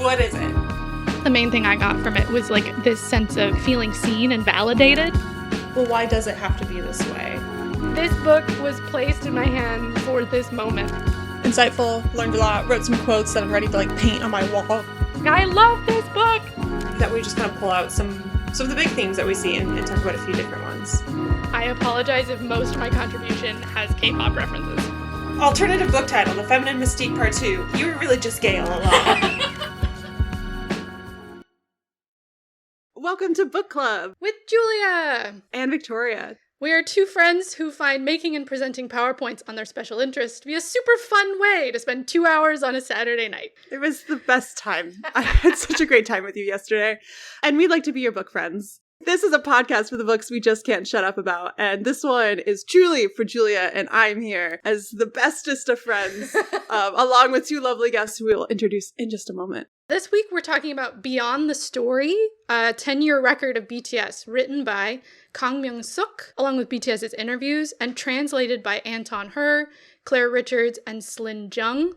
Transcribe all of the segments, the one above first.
What is it? The main thing I got from it was like this sense of feeling seen and validated. Well, why does it have to be this way? This book was placed in my hand for this moment. Insightful, learned a lot, wrote some quotes that I'm ready to like paint on my wall. I love this book! That we just kind of pull out some of the big themes that we see and talk about a few different ones. I apologize if most of my contribution has K-pop references. Alternative book title, The Feminine Mystique Part 2. You were really just gay all along. Welcome to Book Club With Julia! and Victoria. We are two friends who find making and presenting PowerPoints on their special interest to be a super fun way to spend 2 hours on a Saturday night. It was the best time. I had such a great time with you yesterday. And we'd like to be your book friends. This is a podcast for the books we just can't shut up about. And this one is truly for Julia, and I'm here as the bestest of friends, along with two lovely guests who we will introduce in just a moment. This week we're talking about Beyond the Story, a 10-year record of BTS, written by Kang Myeong-seok, along with BTS's interviews, and translated by Anton Hur, Clare Richards, and Slin Jung.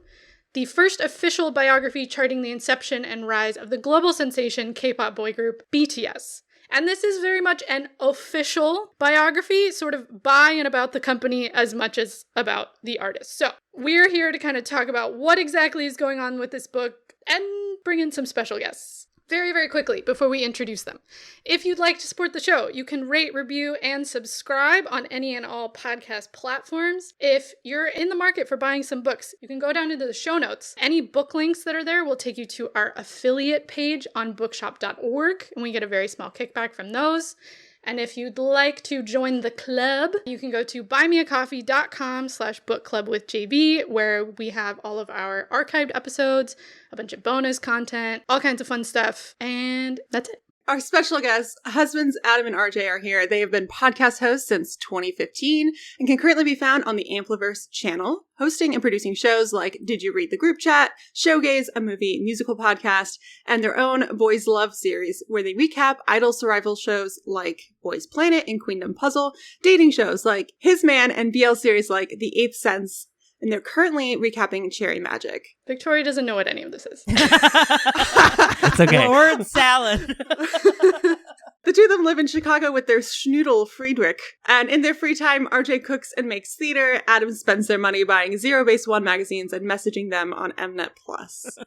The first official biography charting the inception and rise of the global sensation K-pop boy group BTS. And this is very much an official biography, sort of by and about the company as much as about the artist. So we're here to kind of talk about what exactly is going on with this book and bring in some special guests. Very, very quickly before we introduce them. If you'd like to support the show, you can rate, review, and subscribe on any and all podcast platforms. If you're in the market for buying some books, you can go down into the show notes. Any book links that are there will take you to our affiliate page on bookshop.org, and we get a very small kickback from those. And if you'd like to join the club, you can go to buymeacoffee.com/bookclubwithjb, where we have all of our archived episodes, a bunch of bonus content, all kinds of fun stuff, and that's it. Our special guests, husbands Adam and RJ, are here. They have been podcast hosts since 2015 and can currently be found on the Ampliverse channel, hosting and producing shows like Did You Read the Group Chat, Showgaze, a movie musical podcast, and their own Boys Love series, where they recap idol survival shows like Boys Planet and Queendom Puzzle, dating shows like His Man, and BL series like The Eighth Sense. And they're currently recapping Cherry Magic. Victoria doesn't know what any of this is. It's okay. Word salad. The two of them live in Chicago with their schnoodle Friedrich. And in their free time, RJ cooks and makes theater. Adam spends their money buying Zero-Base One magazines and messaging them on Mnet Plus.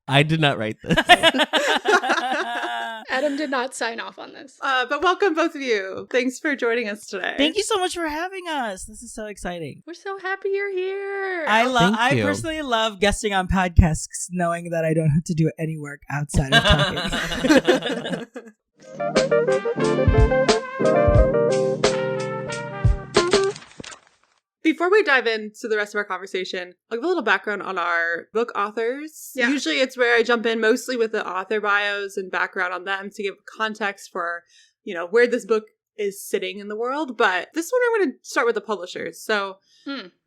I did not write this. Adam did not sign off on this. But welcome, both of you. Thanks for joining us today. Thank you so much for having us. This is so exciting. We're so happy you're here. I you. personally love guesting on podcasts, knowing that I don't have to do any work outside of talking. Before we dive into the rest of our conversation, I'll give a little background on our book authors. Yeah. Usually it's where I jump in mostly with the author bios and background on them to give context for, where this book is sitting in the world. But this one I'm going to start with the publishers. So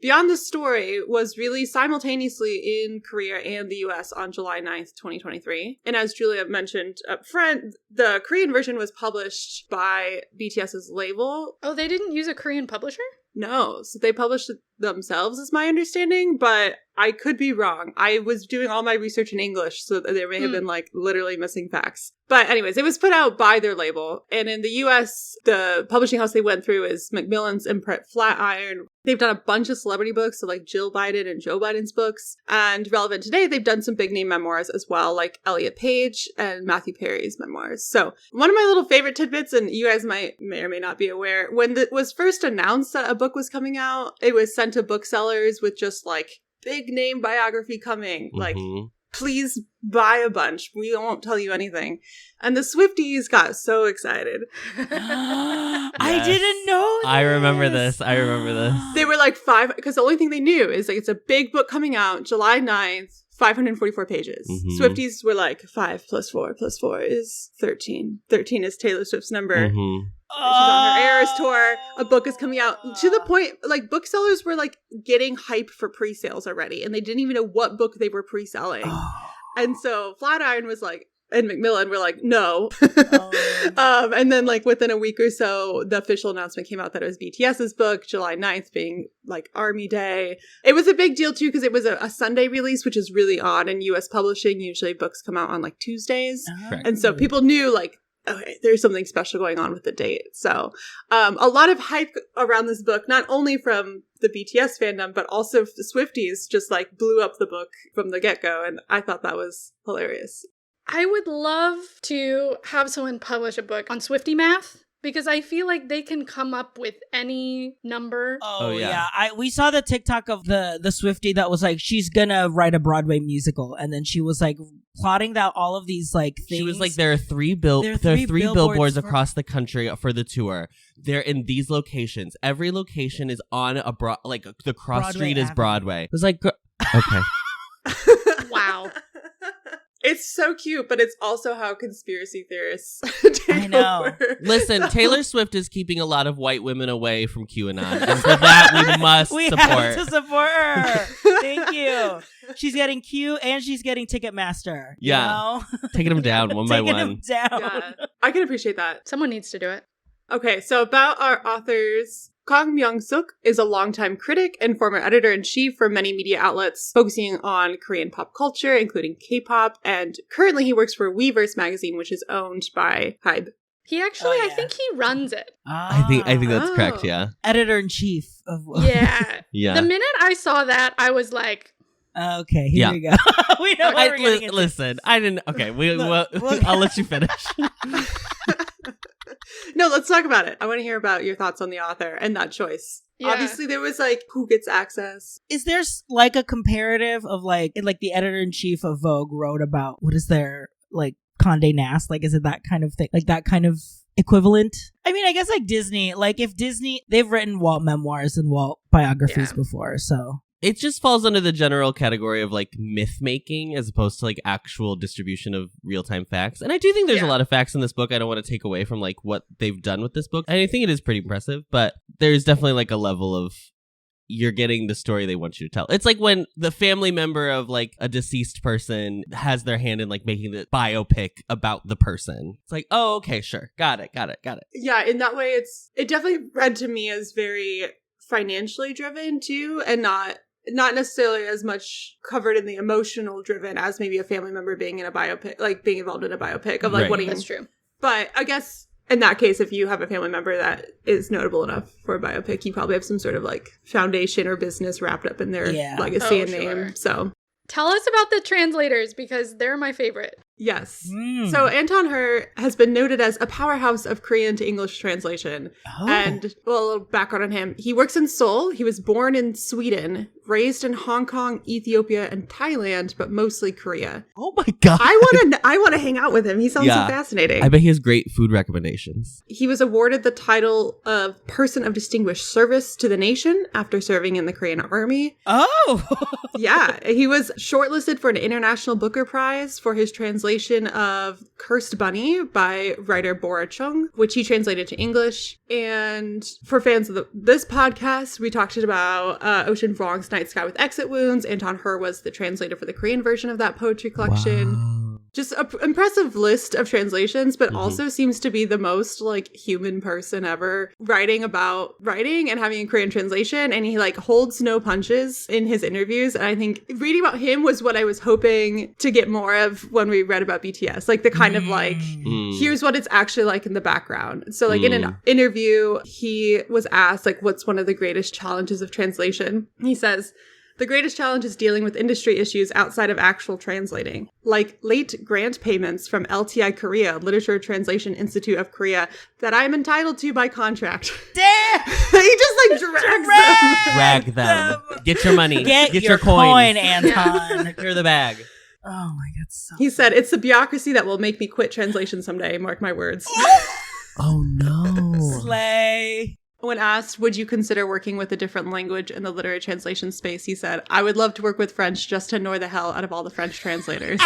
Beyond the Story was released simultaneously in Korea and the US on July 9th, 2023. And as Julia mentioned up front, the Korean version was published by BTS's label. Oh, they didn't use a Korean publisher? No, so they published it themselves, is my understanding, but I could be wrong. I was doing all my research in English, so there may have been literally missing facts. But anyways, it was put out by their label. And in the US, the publishing house they went through is Macmillan's imprint Flatiron. They've done a bunch of celebrity books, so like Jill Biden and Joe Biden's books. And relevant today, they've done some big name memoirs as well, like Elliot Page and Matthew Perry's memoirs. So one of my little favorite tidbits, and you guys may or may not be aware, when it was first announced that a book was coming out, it was sent to booksellers with just like big name biography coming. Like, please buy a bunch. We won't tell you anything. And the Swifties got so excited. I didn't know this. I remember this. They were like 5, because the only thing they knew is like it's a big book coming out July 9th, 544 pages. Swifties were like 5 + 4 + 4 is 13. 13 is Taylor Swift's number. She's on her Eras tour. A book is coming out to the point, like, booksellers were, like, getting hype for pre-sales already, and they didn't even know what book they were pre-selling. And so Flatiron was like, and Macmillan were like, no. Oh. And then like within a week or so, the official announcement came out that it was BTS's book, July 9th being like Army Day. It was a big deal too because it was a Sunday release, which is really odd in US publishing. Usually books come out on like Tuesdays. Correct. And so people knew like, okay, there's something special going on with the date. So a lot of hype around this book, not only from the BTS fandom, but also the Swifties just like blew up the book from the get-go. And I thought that was hilarious. I would love to have someone publish a book on Swiftie math because I feel like they can come up with any number. Oh yeah. yeah. We saw the TikTok of the Swiftie that was like, she's gonna write a Broadway musical, and then she was like plotting out all of these like things. She was like, there are three There are three billboards for- across the country for the tour. They're in these locations. Every location is on a like the cross Broadway street is Avenue. Broadway. It was like, okay. Wow. It's so cute, but it's also how conspiracy theorists take I know. over. Listen, So- Taylor Swift is keeping a lot of white women away from QAnon, and for that we must We support. have to support her. Thank you. She's getting Q and she's getting Ticketmaster. Yeah. You know? Taking them down one by Taking one. them down. Yeah, I can appreciate that. Someone needs to do it. Okay, so about our authors, Kang Myeong-seok is a longtime critic and former editor-in-chief for many media outlets focusing on Korean pop culture, including K-pop, and currently he works for Weverse magazine, which is owned by Hybe. He actually, Oh, I yeah. think he runs it. I think that's Oh. correct. Yeah. Editor-in-chief of... Yeah. Yeah. The minute I saw that, I was like, Okay, here Yeah. we go. We know what we're getting into. Listen, I didn't. Okay, Look. I'll let you finish. No, let's talk about it. I want to hear about your thoughts on the author and that choice. Yeah. Obviously, there was like, who gets access? Is there like a comparative of like the editor-in-chief of Vogue wrote about, what is their like Condé Nast? Like, is it that kind of thing? Like that kind of equivalent? I mean, I guess like Disney, like if Disney, they've written Walt memoirs and Walt biographies Yeah. before, so. It just falls under the general category of like myth making as opposed to like actual distribution of real time facts. And I do think there's a Yeah. lot of facts in this book. I don't want to take away from like what they've done with this book. And I think it is pretty impressive, but there's definitely like a level of you're getting the story they want you to tell. It's like when the family member of like a deceased person has their hand in like making the biopic about the person. It's like, oh, okay, sure. Got it. Yeah, in that way, it definitely read to me as very financially driven too, and not necessarily as much covered in the emotional driven as maybe a family member being in a biopic, like being involved in a biopic of like Right. wanting. that's true. But I guess in that case, if you have a family member that is notable enough for a biopic, you probably have some sort of like foundation or business wrapped up in their Yeah. legacy Oh, and name. sure. So Tell us about the translators because they're my favorite. yes. Mm. So Anton Hur has been noted as a powerhouse of Korean to English translation. Oh. And, well, a little background on him. He works in Seoul. He was born in Sweden, raised in Hong Kong, Ethiopia, and Thailand, but mostly Korea. Oh my God. I want to hang out with him. He sounds Yeah. so fascinating. I bet he has great food recommendations. He was awarded the title of Person of Distinguished Service to the Nation after serving in the Korean Army. Oh. Yeah, he was shortlisted for an International Booker Prize for his translation of Cursed Bunny by writer Bora Chung, which he translated to English. And for fans of this podcast, we talked about Ocean Vuong's Night Sky with Exit Wounds. Anton Hur was the translator for the Korean version of that poetry collection. Wow. Just an impressive list of translations, but Mhm. also seems to be the most like human person ever writing about writing and having a Korean translation. And he like holds no punches in his interviews. And I think reading about him was what I was hoping to get more of when we read about BTS, like the kind of like, Mm. here's what it's actually like in the background. So like in an interview, he was asked like, what's one of the greatest challenges of translation? He says, the greatest challenge is dealing with industry issues outside of actual translating, like late grant payments from LTI Korea, Literature Translation Institute of Korea, that I'm entitled to by contract. Damn! He just like drags them. Drag them. Get your money. Get your coins. coin, Anton. Secure the bag. Oh my God. So He said, it's the bureaucracy that will make me quit translation someday, mark my words. Oh no. slay. When asked, would you consider working with a different language in the literary translation space, he said, I would love to work with French just to annoy the hell out of all the French translators.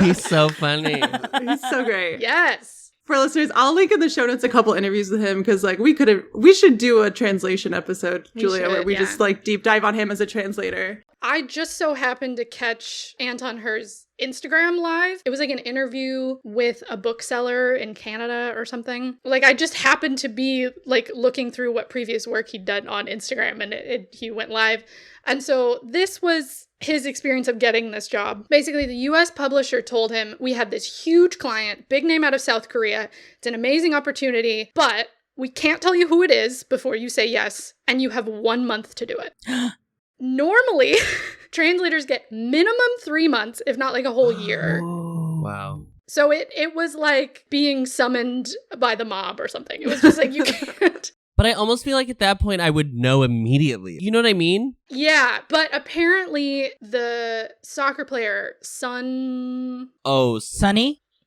He's so funny. He's so great. Yes. For listeners, I'll link in the show notes a couple interviews with him because like we should do a translation episode, Julia, where we just like deep dive on him as a translator. I just so happened to catch Anton Hur's Instagram live. It was like an interview with a bookseller in Canada or something. Like I just happened to be like looking through what previous work he'd done on Instagram and he went live. And so this was his experience of getting this job. Basically, the US publisher told him, we have this huge client, big name out of South Korea. It's an amazing opportunity, but we can't tell you who it is before you say yes, and you have 1 month to do it. Normally, translators get minimum 3 months, if not like a whole year. Wow. So it was like being summoned by the mob or something. It was just like, you can't. But I almost feel like at that point I would know immediately. You know what I mean? Yeah, but apparently the soccer player, Sonny?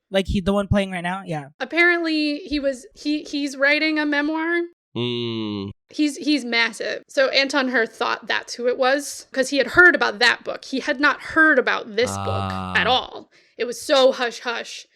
Like the one playing right now? Yeah. Apparently he's writing a memoir. He's massive. So Anton Hur thought that's who it was because he had heard about that book. He had not heard about this book at all. It was so hush-hush.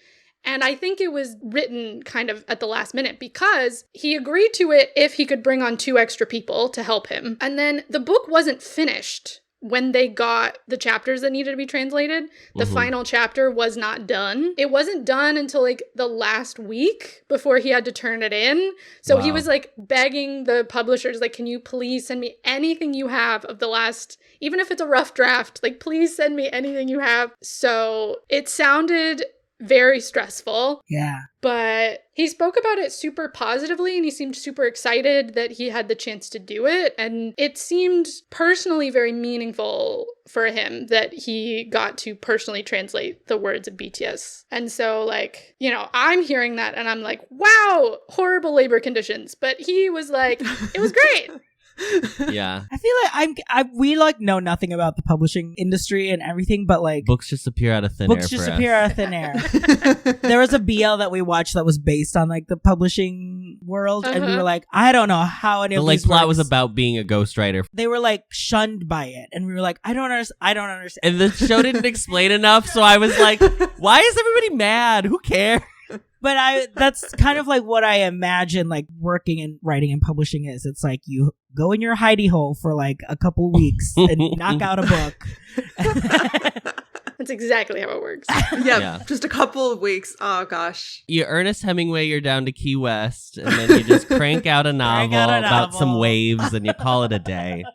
And I think it was written kind of at the last minute because he agreed to it if he could bring on 2 extra people to help him. And then the book wasn't finished when they got the chapters that needed to be translated. The final chapter was not done. It wasn't done until like the last week before he had to turn it in. So he was like begging the publishers, like, can you please send me anything you have of the last, even if it's a rough draft, like please send me anything you have. So it sounded very stressful. Yeah. But he spoke about it super positively and he seemed super excited that he had the chance to do it. And it seemed personally very meaningful for him that he got to personally translate the words of BTS. And so like, you know, I'm hearing that and I'm like, wow, horrible labor conditions. But he was like, it was great. Yeah. I feel like we like know nothing about the publishing industry and everything, but like books just appear out of thin air. There was a BL that we watched that was based on like the publishing world, and we were like, I don't know how any of these plot works. was about being a ghostwriter. They were like shunned by it, and we were like, I don't understand. And the show didn't explain enough, so I was like, why is everybody mad? Who cares? But that's kind of like what I imagine like working and writing and publishing is. It's like you go in your hidey hole for like a couple weeks and knock out a book. That's exactly how it works. Yeah, just a couple of weeks. Oh gosh. You Ernest Hemingway, you're down to Key West, and then you just crank out a novel about some waves and you call it a day.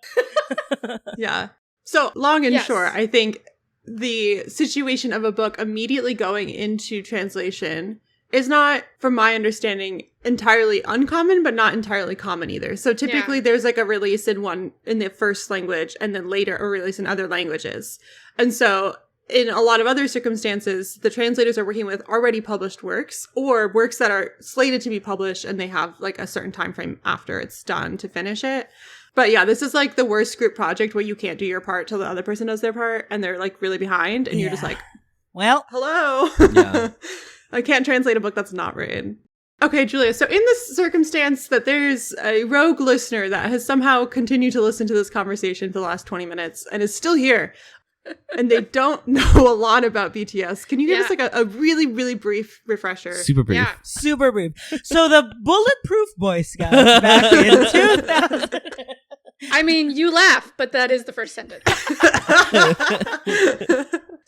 Yeah. So long and short, I think the situation of a book immediately going into translation is not, from my understanding, entirely uncommon, but not entirely common either. So typically there's like a release in the first language and then later a release in other languages. And so in a lot of other circumstances, the translators are working with already published works or works that are slated to be published and they have like a certain time frame after it's done to finish it. But yeah, this is like the worst group project where you can't do your part till the other person does their part and they're like really behind and you're just like, well, hello. Yeah. I can't translate a book that's not written. Okay, Julia, so in this circumstance that there's a rogue listener that has somehow continued to listen to this conversation for the last 20 minutes and is still here, and they don't know a lot about BTS, can you give us like a really, really brief refresher? Super brief. Yeah. Super brief. So the Bulletproof Boy Scouts back in 2000. I mean, you laugh, but that is the first sentence.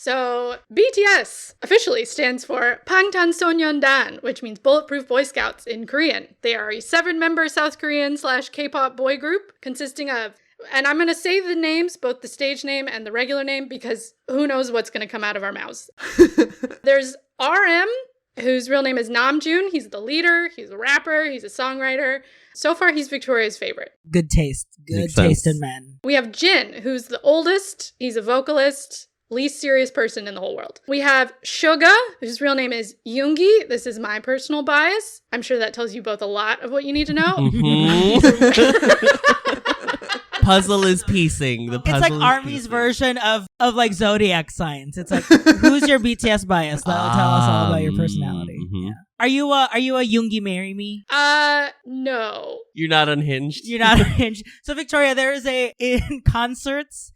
So, BTS officially stands for Bangtanso년dan, which means Bulletproof Boy Scouts in Korean. They are a 7-member South Korean / K-pop boy group consisting of, and I'm going to say the names, both the stage name and the regular name, because who knows what's going to come out of our mouths. There's RM, whose real name is Namjoon. He's the leader, he's a rapper, he's a songwriter. So far, he's Victoria's favorite. Good taste. Good taste in men. We have Jin, who's the oldest. He's a vocalist, least serious person in the whole world. We have Suga, whose real name is Yoongi. This is my personal bias. I'm sure that tells you both a lot of what you need to know. Puzzle is piecing. It's like Army's version of like zodiac signs. It's like, who's your BTS bias? That'll tell us all about your personality. Yeah. Are you a Yoongi marry me? No. You're not unhinged. You're not unhinged. So Victoria, there is in concerts,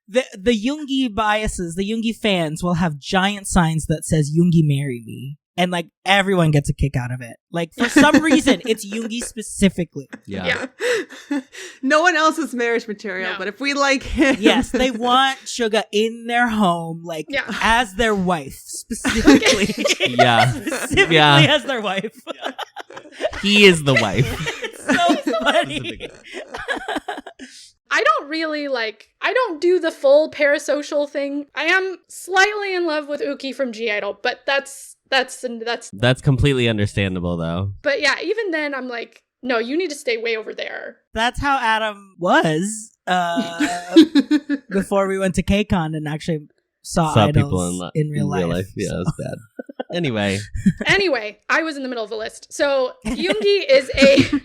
the Yoongi biases, the Yoongi fans will have giant signs that says Yoongi marry me. And like everyone gets a kick out of it. Like for some reason, it's Yoongi specifically. Yeah. No one else is marriage material, but if we like him. Yes, they want Suga in their home, like as their wife, specifically. Specifically as their wife. He is the wife. It's so funny. I don't do the full parasocial thing. I am slightly in love with Uki from G-Idol, but that's completely understandable though. But yeah, even then I'm like, no, you need to stay way over there. That's how Adam was before we went to KCON and actually saw idols people in real life. Yeah, that's bad. Anyway, I was in the middle of a list. So Yoongi is a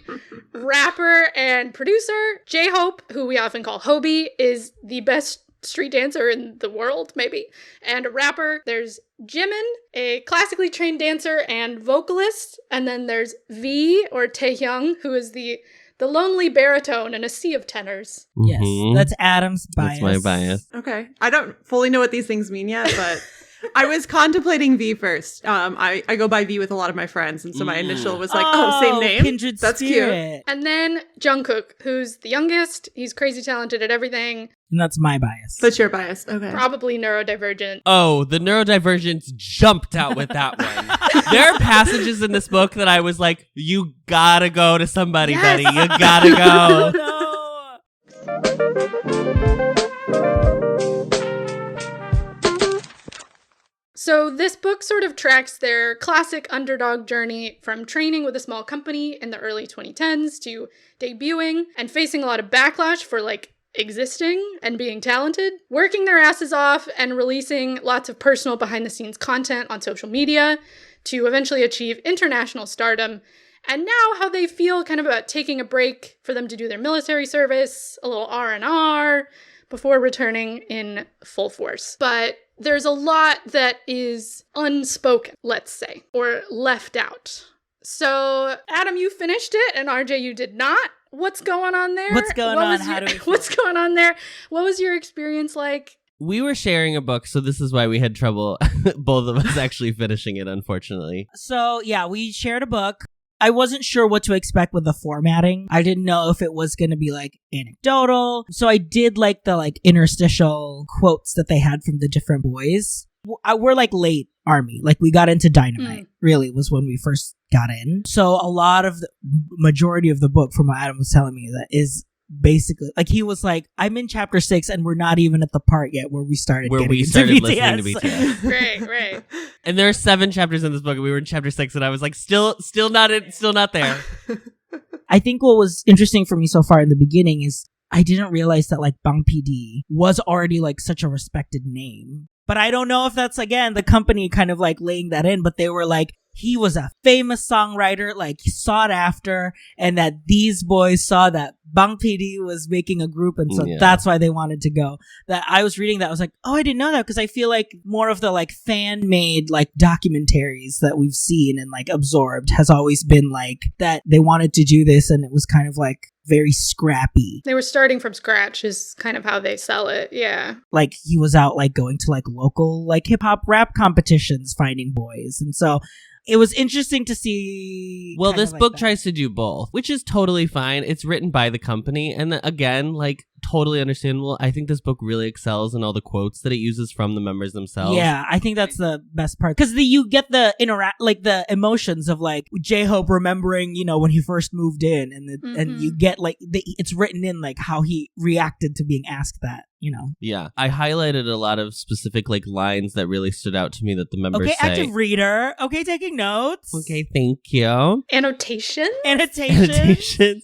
rapper and producer. J-Hope, who we often call Hobie, is the best street dancer in the world, maybe, and a rapper. There's Jimin, a classically trained dancer and vocalist, and then there's V, or Taehyung, who is the lonely baritone in a sea of tenors. Yes, that's Adam's bias. That's my bias. Okay. I don't fully know what these things mean yet, but I was contemplating V first. I go by V with a lot of my friends, and so my initial was like, same name. Kindred That's spirit. cute. And then Jungkook, who's the youngest. He's crazy talented at everything. And that's my bias. That's your bias. Okay. Probably neurodivergent. Oh, the neurodivergence jumped out with that one. There are passages in this book that I was like, you gotta go to somebody, buddy. You gotta go. So this book sort of tracks their classic underdog journey from training with a small company in the early 2010s to debuting and facing a lot of backlash for like existing and being talented, working their asses off and releasing lots of personal behind the scenes content on social media to eventually achieve international stardom. And now how they feel kind of about taking a break for them to do their military service, a little R&R before returning in full force. But there's a lot that is unspoken, let's say, or left out. So, Adam, you finished it, and RJ, you did not. What's going on there? What's going on? How do we feel? What's going on there? What was your experience like? We were sharing a book, so this is why we had trouble, both of us actually finishing it, unfortunately. So, yeah, we shared a book. I wasn't sure what to expect with the formatting. I didn't know if it was going to be like anecdotal. So I did like the like interstitial quotes that they had from the different boys. We're like late army. Like we got into Dynamite, really was when we first got in. So a lot of the majority of the book, from what Adam was telling me, that is basically like he was like, I'm in chapter 6 and we're not even at the part yet where we started listening to BTS. Right. And there are 7 chapters in this book, and we were in chapter 6, and I was like, still not there. I think what was interesting for me so far in the beginning is I didn't realize that like Bang PD was already like such a respected name. But I don't know if that's, again, the company kind of like laying that in, but they were like, he was a famous songwriter, like sought after, and that these boys saw that Bang PD was making a group, and so that's why they wanted to go. That I was reading that, I was like, oh, I didn't know that, because I feel like more of the like fan-made like documentaries that we've seen and like absorbed has always been like that they wanted to do this, and it was kind of like very scrappy. They were starting from scratch is kind of how they sell it, yeah. Like he was out like going to like local like hip-hop rap competitions finding boys, and so it was interesting to see. Well, this book tries to do both, which is totally fine. It's written by the company, and again, like, totally understandable. I think this book really excels in all the quotes that it uses from the members themselves. Yeah, I think that's the best part, because you get the like the emotions of like J-Hope remembering, you know, when he first moved in, and you get like it's written in like how he reacted to being asked that. You know. Yeah. I highlighted a lot of specific like lines that really stood out to me that the members say. Okay, active reader. Okay, taking notes. Okay, thank you. Annotations.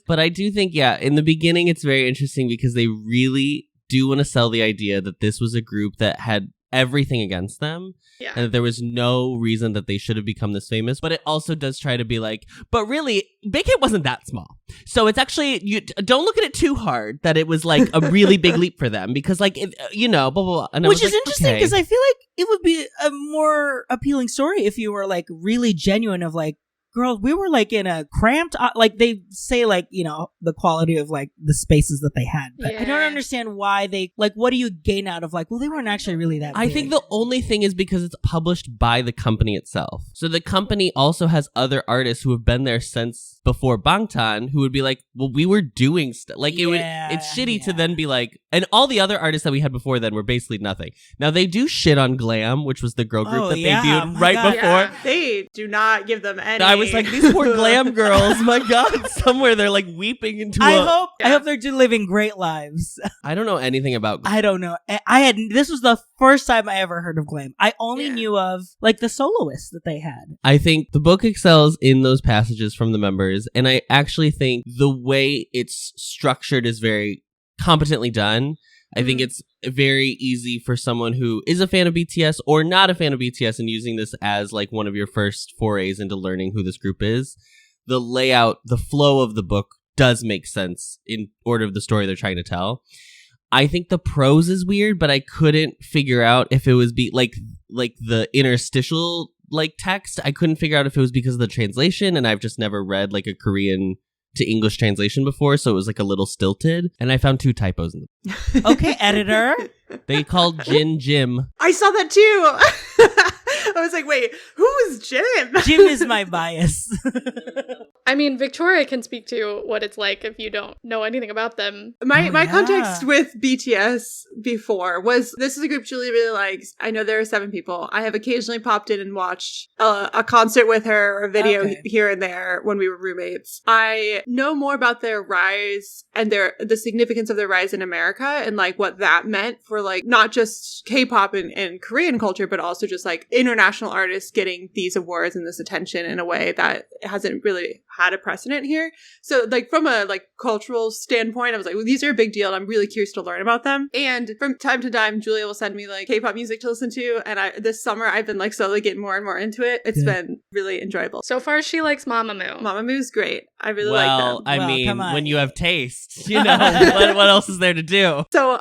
But I do think, in the beginning it's very interesting because they really do want to sell the idea that this was a group that had everything against them. Yeah. And that there was no reason that they should have become this famous. But it also does try to be like, but really, Big Hit wasn't that small. So it's actually, you don't look at it too hard that it was like a really big leap for them. Because like, blah, blah, blah. And which is interesting because I feel like it would be a more appealing story if you were like really genuine of like, girl, we were like in a cramped, like they say, like, you know, the quality of like the spaces that they had. But I don't understand why they, like, what do you gain out of like, well, they weren't actually really that I big. think the only thing is because it's published by the company itself. So the company also has other artists who have been there since before Bangtan who would be like, well, we were doing stuff. Like, it's shitty to then be like, and all the other artists that we had before then were basically nothing. Now, they do shit on Glam, which was the girl group that debuted before. Yeah, they do not give them any. I was like, these poor Glam girls, my God, somewhere they're like weeping into I hope they're just living great lives. I don't know anything about Glam. I don't know. This was the first time I ever heard of Glam. I only knew of like the soloists that they had. I think the book excels in those passages from the members, and I actually think the way it's structured is very competently done. I think it's very easy for someone who is a fan of BTS or not a fan of BTS and using this as like one of your first forays into learning who this group is. The layout, the flow of the book does make sense in order of the story they're trying to tell. I think the prose is weird, but I couldn't figure out if it was like the interstitial like text. I couldn't figure out if it was because of the translation, and I've just never read like a Korean to English translation before, so it was like a little stilted, and I found 2 typos in the book. Okay, editor. They called Jin Jim. I saw that too. I was like, wait, who is Jim? Jim is my bias. I mean, Victoria can speak to what it's like if you don't know anything about them. My context with BTS before was, this is a group Julie really likes. I know there are 7 people. I have occasionally popped in and watched a concert with her or a video here and there when we were roommates. I know more about their rise and the significance of their rise in America and like what that meant for like not just K-pop and Korean culture, but also just like international artists getting these awards and this attention in a way that hasn't really had a precedent here. So like from a like cultural standpoint, I was like, well, these are a big deal and I'm really curious to learn about them. And from time to time, Julia will send me like K-pop music to listen to. And this summer I've been like slowly getting more and more into it. It's been really enjoyable. So far she likes Mamamoo. Mamamoo's great. I really like them. I mean, when you have taste, you know, what else is there to do? So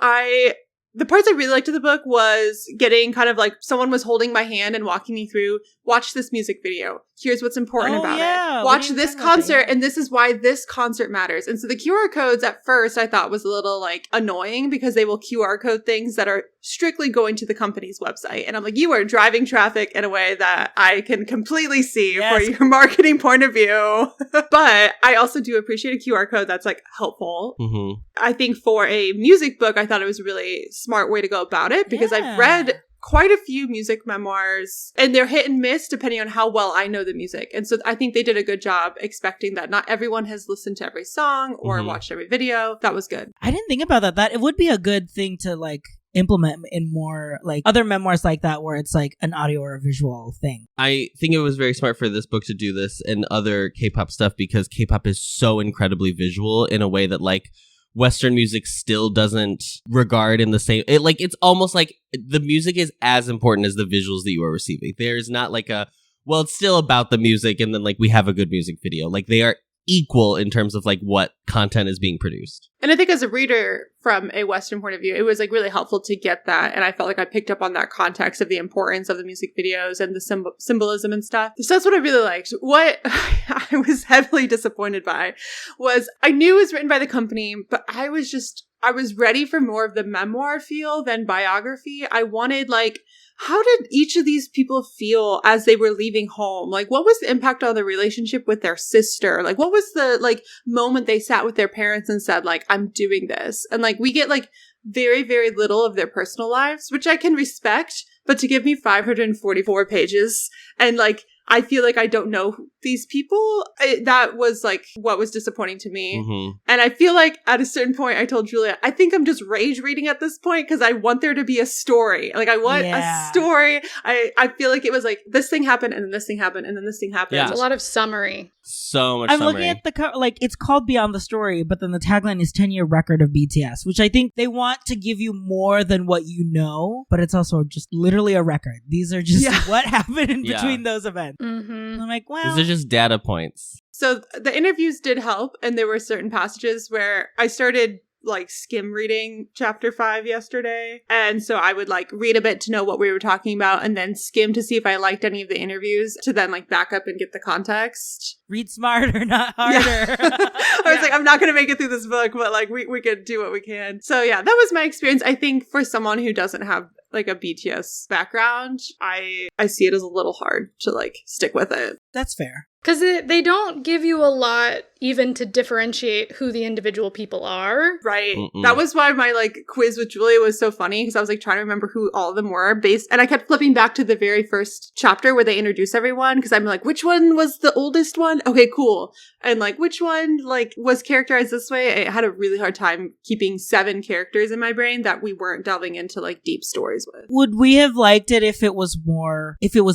the parts I really liked of the book was getting kind of like someone was holding my hand and walking me through, watch this music video. Here's what's important about it. Watch this concert, and this is why this concert matters. And so the QR codes at first I thought was a little like annoying because they will QR code things that are strictly going to the company's website. And I'm like, you are driving traffic in a way that I can completely see for your marketing point of view. But I also do appreciate a QR code that's like helpful. Mm-hmm. I think for a music book, I thought it was a really smart way to go about it because I've read quite a few music memoirs and they're hit and miss depending on how well I know the music. And so I think they did a good job expecting that not everyone has listened to every song or watched every video. That was good. I didn't think about that. It would be a good thing to like implement in more like other memoirs like that where it's like an audio or a visual thing. I think it was very smart for this book to do this and other K-pop stuff because K-pop is so incredibly visual in a way that like Western music still doesn't regard in the same. It's almost like the music is as important as the visuals that you are receiving. There's not like it's still about the music and then like we have a good music video. Like they are equal in terms of like what content is being produced. And I think as a reader from a Western point of view, it was like really helpful to get that. And I felt like I picked up on that context of the importance of the music videos and the symbolism and stuff. So that's what I really liked. What I was heavily disappointed by was I knew it was written by the company, but I was ready for more of the memoir feel than biography. I wanted like, how did each of these people feel as they were leaving home? Like, what was the impact on the relationship with their sister? Like, what was the, like, moment they sat with their parents and said, like, I'm doing this? And, like, we get, like, very, very little of their personal lives, which I can respect, but to give me 544 pages and, like, I feel like I don't know these people. That was like what was disappointing to me. Mm-hmm. And I feel like at a certain point I told Julia, I think I'm just rage reading at this point because I want there to be a story. Like I want a story. I feel like it was like this thing happened and then this thing happened and then this thing happened. Yeah. It's a lot of summary. So much I'm summary. looking at the like it's called Beyond the Story, but then the tagline is 10-year record of BTS, which I think they want to give you more than what you know, but it's also just literally a record. These are just what happened in between those events. Mm-hmm. I'm like, well, these are just data points. So the interviews did help, and there were certain passages where I started like skim reading chapter 5 yesterday. And so I would like read a bit to know what we were talking about and then skim to see if I liked any of the interviews to then like back up and get the context. Read smarter, not harder. Yeah. I was like, I'm not going to make it through this book, but like we could do what we can. So yeah, that was my experience. I think for someone who doesn't have like a BTS background, I see it as a little hard to like stick with it. That's fair. Because they don't give you a lot even to differentiate who the individual people are. Right. That was why my like quiz with Julia was so funny, because I was like trying to remember who all of them were based. And I kept flipping back to the very first chapter where they introduce everyone, because I'm like, which one was the oldest one? Okay, cool. And like, which one like was characterized this way? I had a really hard time keeping 7 characters in my brain that we weren't delving into like deep stories with. Would we have liked it if it was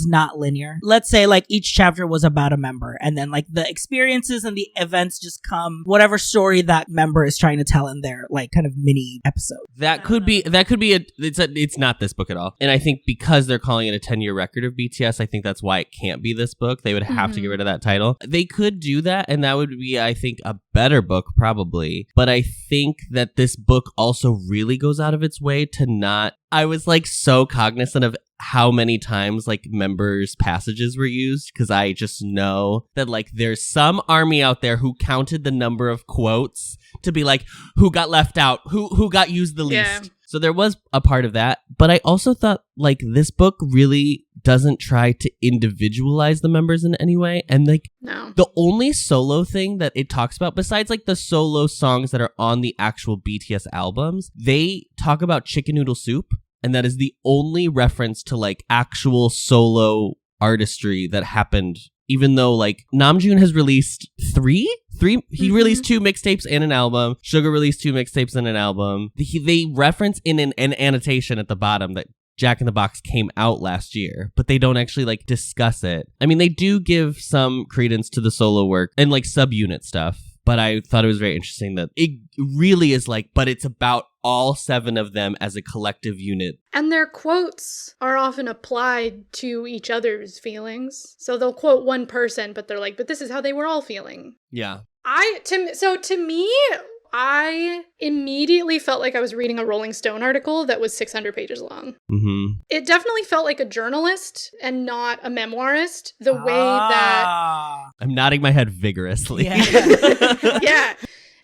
not linear? Let's say like each chapter was about a member, and then like the experiences and the events just come whatever story that member is trying to tell in their like kind of mini episode. That could be it's not this book at all. And I think because they're calling it a 10-year record of BTS, I think that's why it can't be this book. They would have to get rid of that title. They could do that, and that would be, I think, a better book probably. But I think that this book also really goes out of its way to not. I was like so cognizant of how many times like members' passages were used, because I just know that like there's some army out there who counted the number of quotes to be like who got left out, who got used the least. Yeah. So there was a part of that, but I also thought like this book really doesn't try to individualize the members in any way. And like the only solo thing that it talks about, besides like the solo songs that are on the actual BTS albums, they talk about chicken noodle soup. And that is the only reference to like actual solo artistry that happened, even though like Namjoon has released three. He released 2 mixtapes and an album. Suga released 2 mixtapes and an album. They reference in an annotation at the bottom that Jack in the Box came out last year, but they don't actually like discuss it. I mean, they do give some credence to the solo work and like subunit stuff. But I thought it was very interesting that it really is like, but it's about all 7 of them as a collective unit. And their quotes are often applied to each other's feelings. So they'll quote one person, but they're like, but this is how they were all feeling. Yeah. To me, I immediately felt like I was reading a Rolling Stone article that was 600 pages long. Mm-hmm. It definitely felt like a journalist and not a memoirist, the way that... I'm nodding my head vigorously. Yeah. Yeah.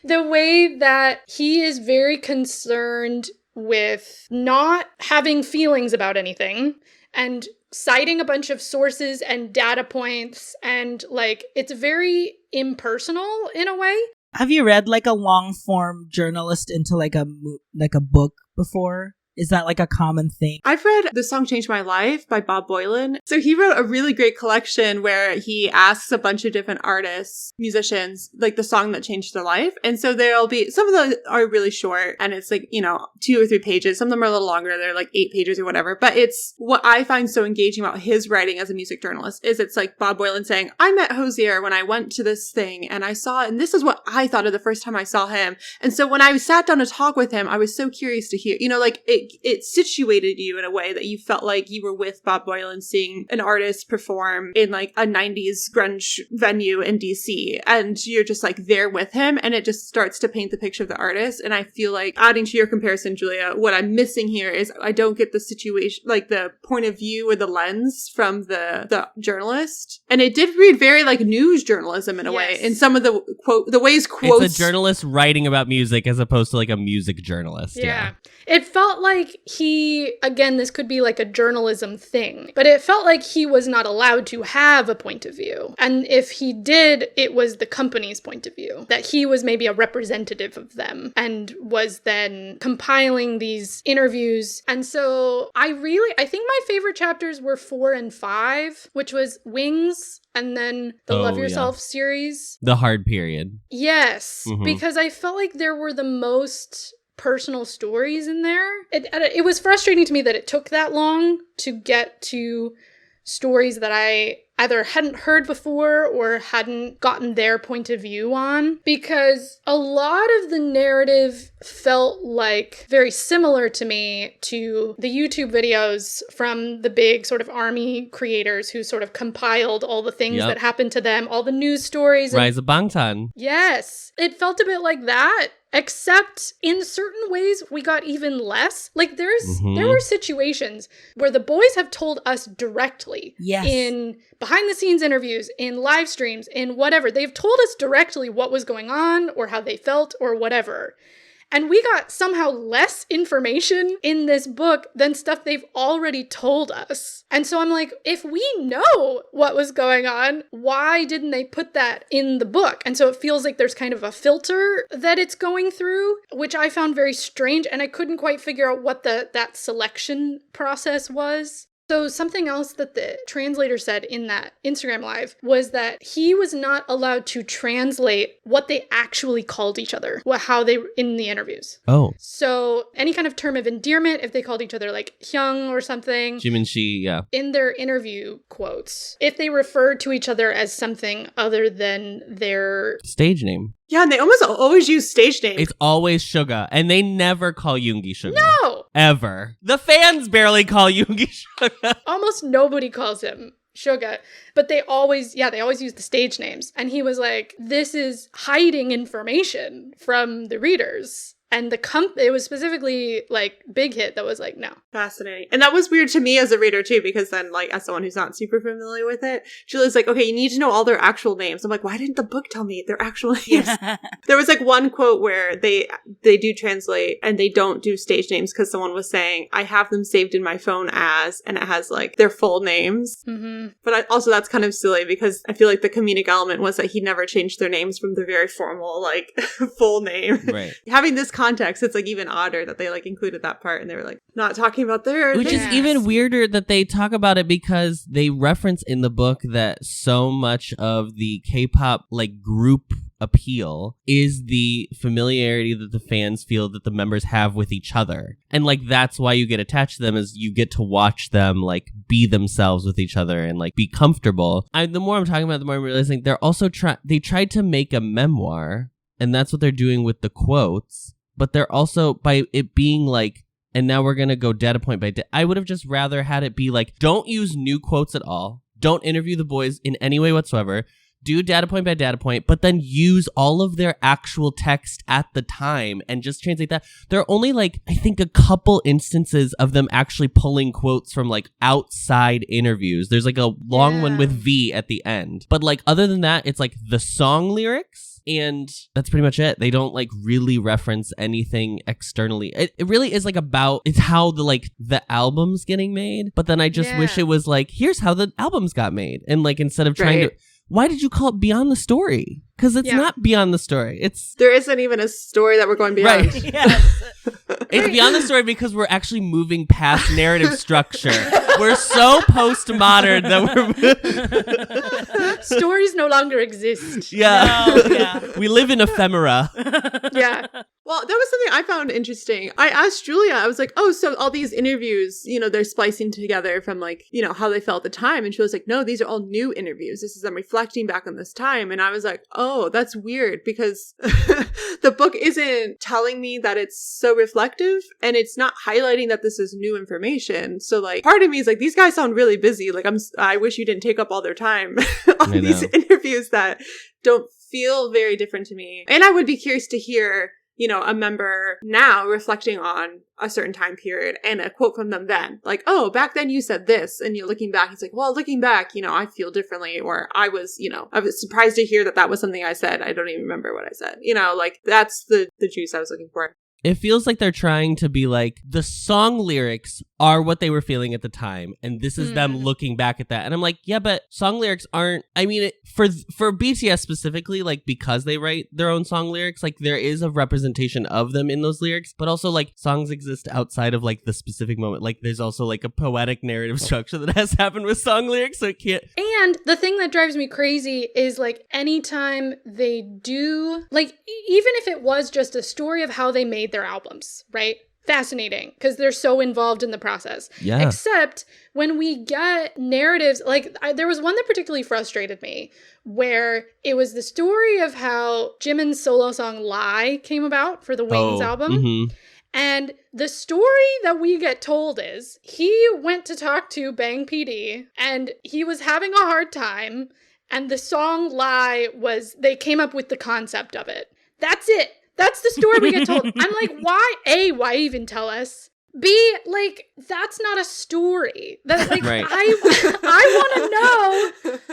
The way that he is very concerned with not having feelings about anything and citing a bunch of sources and data points, and like it's very impersonal in a way. Have you read like a long form journalist into like a book before? Is that like a common thing? I've read The Song Changed My Life by Bob Boylan. So he wrote a really great collection where he asks a bunch of different artists, musicians, like the song that changed their life. And so there'll be, some of those are really short and it's like, 2 or 3 pages. Some of them are a little longer. They're like 8 pages or whatever. But it's what I find so engaging about his writing as a music journalist is it's like Bob Boylan saying, I met Hozier when I went to this thing and I saw it. And this is what I thought of the first time I saw him. And so when I sat down to talk with him, I was so curious to hear, like it situated you in a way that you felt like you were with Bob Boylan seeing an artist perform in like a 90s grunge venue in DC, and you're just like there with him, and it just starts to paint the picture of the artist. And I feel like, adding to your comparison, Julia, what I'm missing here is I don't get the situation, like the point of view or the lens from the journalist. And it did read very like news journalism in a way, in some of the ways quotes. It's a journalist writing about music as opposed to like a music journalist. Yeah. It felt like this could be like a journalism thing, but it felt like he was not allowed to have a point of view. And if he did, it was the company's point of view, that he was maybe a representative of them and was then compiling these interviews. And so I think my favorite chapters were 4 and 5, which was Wings, and then the Love Yourself series. The hard period. Yes, because I felt like there were the most personal stories in there. It was frustrating to me that it took that long to get to stories that I either hadn't heard before or hadn't gotten their point of view on, because a lot of the narrative felt like very similar to me to the YouTube videos from the big sort of army creators who sort of compiled all the things that happened to them, all the news stories. Rise of Bangtan. Yes. It felt a bit like that. except in certain ways we got even less. Like there were situations where the boys have told us directly in behind the scenes interviews, in live streams, in whatever. They've told us directly what was going on or how they felt or whatever. And we got somehow less information in this book than stuff they've already told us. And so I'm like, if we know what was going on, why didn't they put that in the book? And so it feels like there's kind of a filter that it's going through, which I found very strange. And I couldn't quite figure out what that selection process was. So something else that the translator said in that Instagram live was that he was not allowed to translate what they actually called each other, how they in the interviews. Oh. So any kind of term of endearment, if they called each other like Hyung or something. Jim and she, yeah. In their interview quotes, if they referred to each other as something other than their stage name. Yeah, and they almost always use stage names. It's always Suga, and they never call Yoongi Suga. No! Ever. The fans barely call Yoongi Suga. Almost nobody calls him Suga, but they always use the stage names. And he was like, this is hiding information from the readers. And it was specifically like Big Hit that was like, no. Fascinating. And that was weird to me as a reader too, because then like as someone who's not super familiar with it, Julie's like, okay, you need to know all their actual names. I'm like, why didn't the book tell me their actual names? Yeah. There was like one quote where they do translate and they don't do stage names because someone was saying, I have them saved in my phone as, and it has like their full names. Mm-hmm. But also that's kind of silly because I feel like the comedic element was that he never changed their names from the very formal like full name. Right. Having this context, it's like even odder that they like included that part and they were like not talking about their which is even weirder that they talk about it because they reference in the book that so much of the K-pop like group appeal is the familiarity that the fans feel that the members have with each other. And like that's why you get attached to them, is you get to watch them like be themselves with each other and like be comfortable. The more I'm talking about, the more I'm realizing they're also they tried to make a memoir, and that's what they're doing with the quotes. But they're also, by it being like, and now we're going to go data point by data. I would have just rather had it be like, don't use new quotes at all. Don't interview the boys in any way whatsoever. Do data point by data point, but then use all of their actual text at the time and just translate that. There are only like, I think a couple instances of them actually pulling quotes from like outside interviews. There's like a long one with V at the end. But like other than that, it's like the song lyrics. And that's pretty much it. They don't like really reference anything externally. It really is like it's how the album's getting made. But then I just wish it was like, here's how the albums got made. And like instead of trying to, why did you call it Beyond the Story? Because it's not Beyond the Story. There isn't even a story that we're going beyond. Right. Yes. It's Beyond the Story because we're actually moving past narrative structure. We're so postmodern that we're... Stories no longer exist. Yeah. No, yeah. We live in ephemera. Yeah. Well, that was something I found interesting. I asked Julia, I was like, oh, so all these interviews, they're splicing together from like, how they felt at the time. And she was like, no, these are all new interviews. This is them reflecting back on this time. And I was like, oh, that's weird because the book isn't telling me that it's so reflective and it's not highlighting that this is new information. So like part of me is like, these guys sound really busy. Like I wish you didn't take up all their time on these interviews that don't feel very different to me. And I would be curious to hear, a member now reflecting on a certain time period and a quote from them then. Like, oh, back then you said this. And you're looking back, it's like, well, looking back, I feel differently. Or I was surprised to hear that was something I said. I don't even remember what I said. Like that's the juice I was looking for. It feels like they're trying to be like, the song lyrics are what they were feeling at the time, and this is them looking back at that. And I'm like, yeah, but song lyrics aren't, for BTS specifically, like, because they write their own song lyrics, like, there is a representation of them in those lyrics, but also, like, songs exist outside of, like, the specific moment. Like, there's also, like, a poetic narrative structure that has happened with song lyrics, so it can't... And the thing that drives me crazy is, like, anytime they do, like, even if it was just a story of how they made their albums, right? Fascinating, because they're so involved in the process. Yeah. Except when we get narratives, like there was one that particularly frustrated me, where it was the story of how Jimin's solo song Lie came about for the Wings album. Mm-hmm. And the story that we get told is he went to talk to Bang PD and he was having a hard time, and the song Lie they came up with the concept of it. That's it. That's the story we get told. I'm like, why? A, why even tell us? B, like, that's not a story. That, like, Right. I want to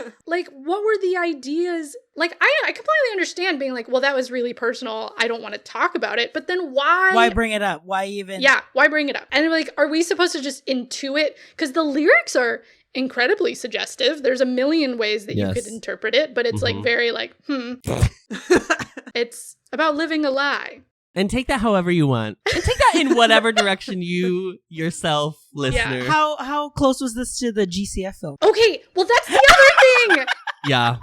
know, like, what were the ideas? Like, I completely understand being like, well, that was really personal. I don't want to talk about it. But then why? Why bring it up? Why even? Yeah, why bring it up? And like, are we supposed to just intuit? Because the lyrics are incredibly suggestive. There's a million ways that you could interpret it, but it's like very like, It's about living a lie. And take that however you want. And take that in whatever direction you yourself, listener. Yeah. How close was this to the GCF film? Okay, well, that's the other thing. Yeah.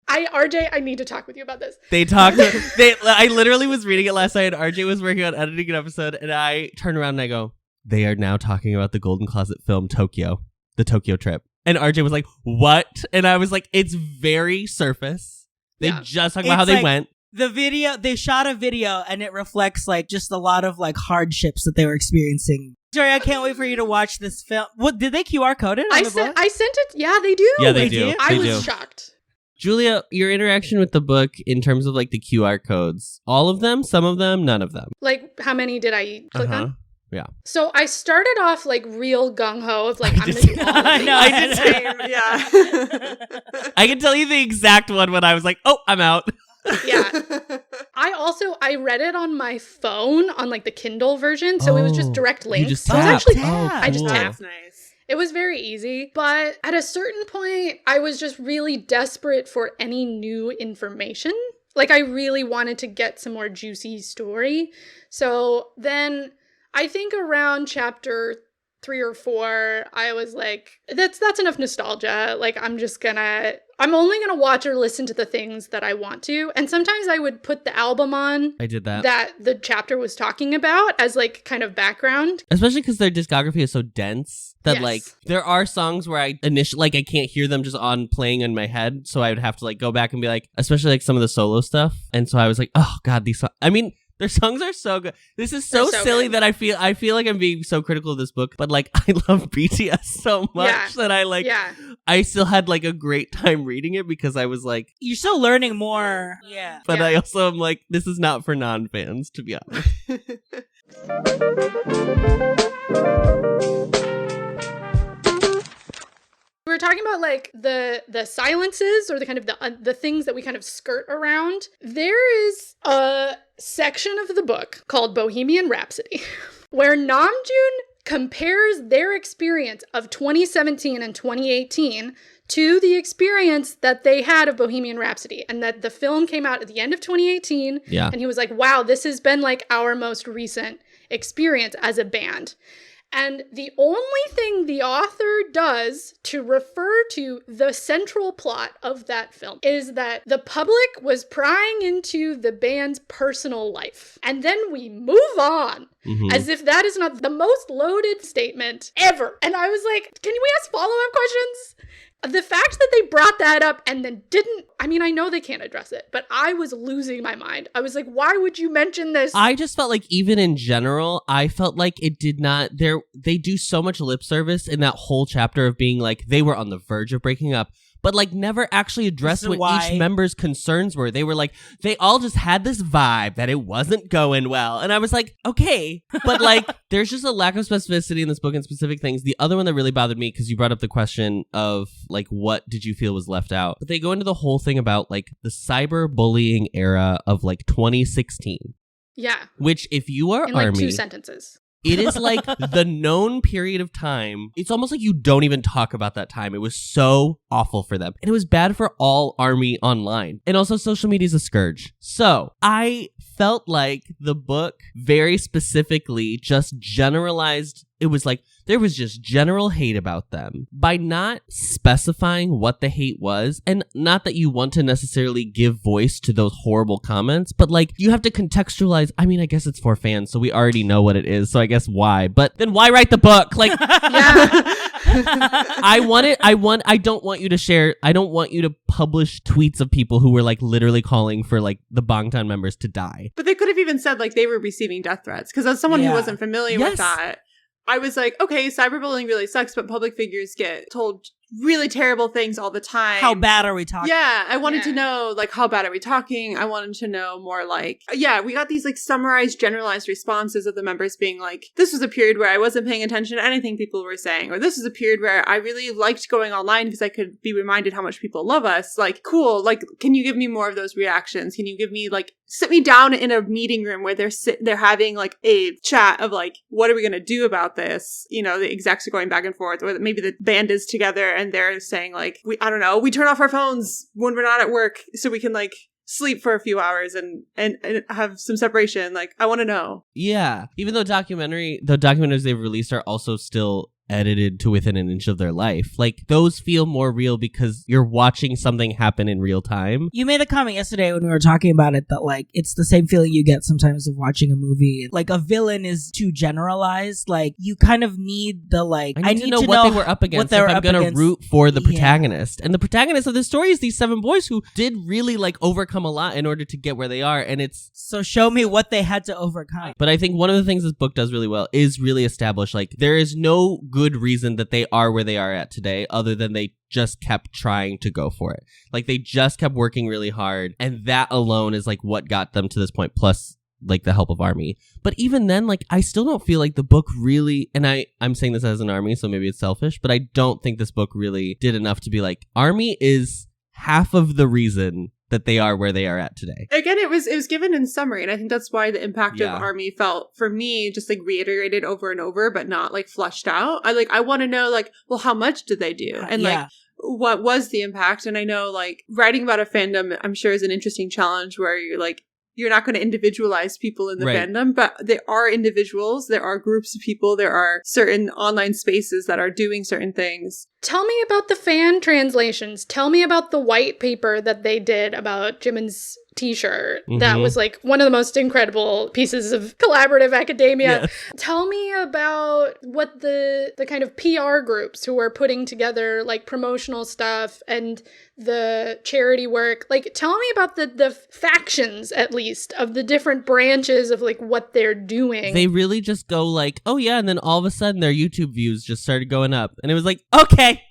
RJ, I need to talk with you about this. They talked. I literally was reading it last night, and RJ was working on editing an episode, and I turn around and I go, they are now talking about the Golden Closet film Tokyo, the Tokyo trip. And RJ was like, what? And I was like, it's very surface. They just talked about how they went. The video, they shot a video and it reflects like just a lot of like hardships that they were experiencing. Sorry, I can't wait for you to watch this film. What did they QR code it? I sent it. Yeah, they do. Yeah, they do. I was shocked. Julia, your interaction with the book in terms of like the QR codes, all of them, some of them, none of them. Like, how many did I click on? Yeah. So I started off like real gung-ho of like, I'm going to do all of these. I did too. Yeah. I can tell you the exact one when I was like, oh, I'm out. Yeah. I read it on my phone on like the Kindle version. So it was just direct links. You just so it was tapped. actually, I just cool. tapped. That's nice. It was very easy. But at a certain point, I was just really desperate for any new information. Like I really wanted to get some more juicy story. So then I think around chapter 3 or 4, I was like, that's enough nostalgia. Like I'm only gonna watch or listen to the things that I want to. And sometimes I would put the album on. I did that. That the chapter was talking about as like kind of background. Especially because their discography is so dense that like Yes. there are songs where I initially like I can't hear them just on playing in my head. So I would have to like go back and be like, especially like some of the solo stuff. And so I was like, oh God, these songs. I mean, their songs are so good. This is so silly good. that I feel like I'm being so critical of this book, but like I love BTS so much that I still had like a great time reading it because I was like, you're still learning more. Yeah. But I also am like, this is not for non-fans, to be honest. We were talking about like the silences or the kind of the things that we kind of skirt around. There is a section of the book called Bohemian Rhapsody where Namjoon compares their experience of 2017 and 2018 to the experience that they had of Bohemian Rhapsody, and that the film came out at the end of 2018. Yeah. And he was like, wow, this has been like our most recent experience as a band. And the only thing the author does to refer to the central plot of that film is that the public was prying into the band's personal life. And then we move on as if that is not the most loaded statement ever. And I was like, can we ask follow-up questions? The fact that they brought that up and then didn't, I mean, I know they can't address it, but I was losing my mind. I was like, why would you mention this? I just felt like even in general, I felt like it did not, they do so much lip service in that whole chapter of being like, they were on the verge of breaking up, but like never actually addressed what each member's concerns were. They were like, they all just had this vibe that it wasn't going well. And I was like, okay, but like, there's just a lack of specificity in this book and specific things. The other one that really bothered me, because you brought up the question of like, what did you feel was left out? But they go into the whole thing about like the cyberbullying era of like 2016. Yeah. Which if you are in like ARMY, 2 sentences. it is like the known period of time. It's almost like you don't even talk about that time. It was so awful for them. And it was bad for all ARMY online. And also social media is a scourge. So I felt like the book very specifically just generalized. It was like there was just general hate about them by not specifying what the hate was. And not that you want to necessarily give voice to those horrible comments, but like you have to contextualize. I mean, I guess it's for fans, so we already know what it is. So I guess why? But then why write the book? Like, I don't want you to share. I don't want you to publish tweets of people who were like literally calling for like the Bangtan members to die. But they could have even said like they were receiving death threats. Because as someone who wasn't familiar with that, I was like, okay, cyberbullying really sucks, but public figures get told really terrible things all the time. How bad are we talking? Yeah, I wanted to know, like, how bad are we talking? I wanted to know more, like, yeah, we got these, like, summarized, generalized responses of the members being like, this was a period where I wasn't paying attention to anything people were saying, or this is a period where I really liked going online because I could be reminded how much people love us. Like, cool, like, can you give me more of those reactions? Can you give me, like, sit me down in a meeting room where they're having, like, a chat of, like, what are we going to do about this? You know, the execs are going back and forth, or maybe the band is together and they're saying, like, I don't know, we turn off our phones when we're not at work so we can, like, sleep for a few hours and have some separation. Like, I want to know. Yeah. Even though the documentaries they've released are also still edited to within an inch of their life. Like, those feel more real because you're watching something happen in real time. You made a comment yesterday when we were talking about it that, like, it's the same feeling you get sometimes of watching a movie. Like, a villain is too generalized. Like, you kind of need the, like, I need to know what they were up against if I'm going to root for the protagonist. And the protagonist of this story is these 7 boys who did really, like, overcome a lot in order to get where they are. And it's... So show me what they had to overcome. But I think one of the things this book does really well is really establish, like, there is no good reason that they are where they are at today other than they just kept trying to go for it. Like, they just kept working really hard, and that alone is, like, what got them to this point, plus, like, the help of ARMY. But even then, like, I still don't feel like the book really, and I'm saying this as an ARMY, so maybe it's selfish, but I don't think this book really did enough to be like, ARMY is half of the reason that they are where they are at today. Again, it was given in summary, and I think that's why the impact of ARMY felt, for me, just, like, reiterated over and over, but not, like, flushed out. I want to know, like, well, how much did they do? And, like, what was the impact? And I know, like, writing about a fandom, I'm sure, is an interesting challenge where you're, like, you're not going to individualize people in the fandom, but there are individuals, there are groups of people, there are certain online spaces that are doing certain things. Tell me about the fan translations. Tell me about the white paper that they did about Jimin's t-shirt. That was, like, one of the most incredible pieces of collaborative academia. Yes. Tell me about what the kind of PR groups who are putting together, like, promotional stuff and the charity work. Like, tell me about the factions, at least, of the different branches of, like, what they're doing. They really just go, like, oh yeah, and then all of a sudden their YouTube views just started going up. And it was like, okay,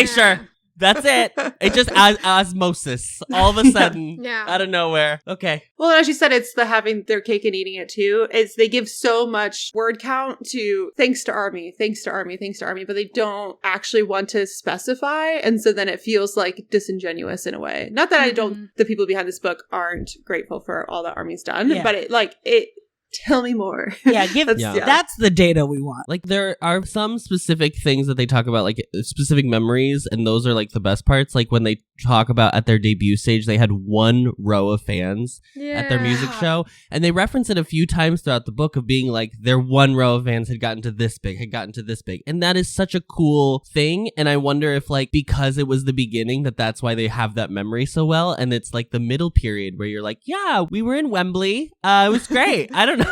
sure. That's it. It just osmosis all of a sudden out of nowhere. Okay. Well, as you said, it's the having their cake and eating it too. It's they give so much word count to thanks to ARMY, thanks to ARMY, thanks to ARMY, but they don't actually want to specify. And so then it feels like disingenuous in a way. Not that I don't, the people behind this book aren't grateful for all that ARMY's done, but it tell me more. That's the data we want. Like, there are some specific things that they talk about, like specific memories, and those are, like, the best parts. Like, when they talk about at their debut stage, they had 1 row of fans at their music show, and they reference it a few times throughout the book of being like, their 1 row of fans had gotten to this big, and that is such a cool thing. And I wonder if, like, because it was the beginning, that's why they have that memory so well, and it's like the middle period where you're like, yeah, we were in Wembley, it was great. I don't know.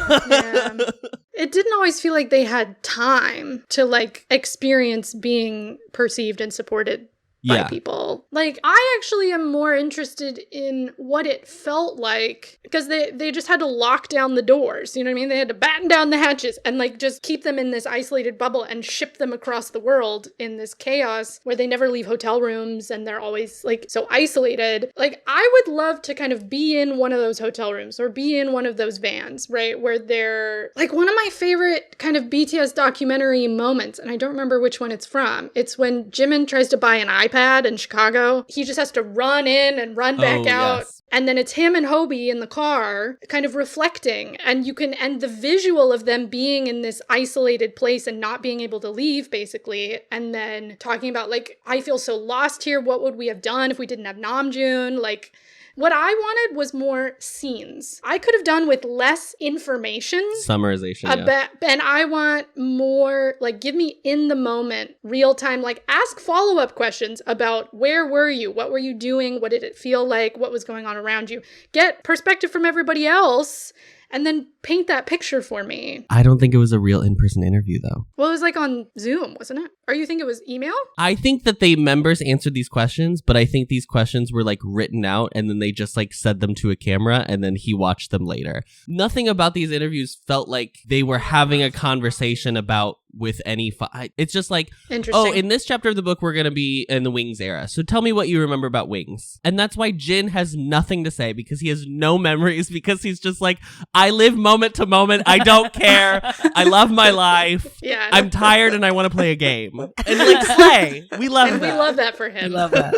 It didn't always feel like they had time to, like, experience being perceived and supported by people. Like, I actually am more interested in what it felt like, because they just had to lock down the doors, you know what I mean? They had to batten down the hatches and, like, just keep them in this isolated bubble and ship them across the world in this chaos where they never leave hotel rooms and they're always, like, so isolated. Like, I would love to kind of be in one of those hotel rooms or be in one of those vans, right? Where they're, like, one of my favorite kind of BTS documentary moments, and I don't remember which one it's from. It's when Jimin tries to buy an iPad in Chicago. He just has to run in and run back out. Yes. And then it's him and Hobie in the car kind of reflecting. And the visual of them being in this isolated place and not being able to leave, basically. And then talking about, like, I feel so lost here. What would we have done if we didn't have Namjoon? Like, what I wanted was more scenes. I could have done with less information. Summarization, and I want more, like, give me in the moment, real time, like, ask follow-up questions about where were you? What were you doing? What did it feel like? What was going on around you? Get perspective from everybody else, and then paint that picture for me. I don't think it was a real in-person interview, though. Well, it was, like, on Zoom, wasn't it? Or you think it was email? I think that the members answered these questions, but I think these questions were like written out and then they just like said them to a camera and then he watched them later. Nothing about these interviews felt like they were having a conversation about with any it's just like, oh, in this chapter of the book we're going to be in the Wings era, so tell me what you remember about Wings. And that's why Jin has nothing to say, because he has no memories, because he's just like, I live moment to moment, I don't care, I love my life, yeah, I'm tired and I want to play a game. And like, slay, we love and that. We love that for him. We love that.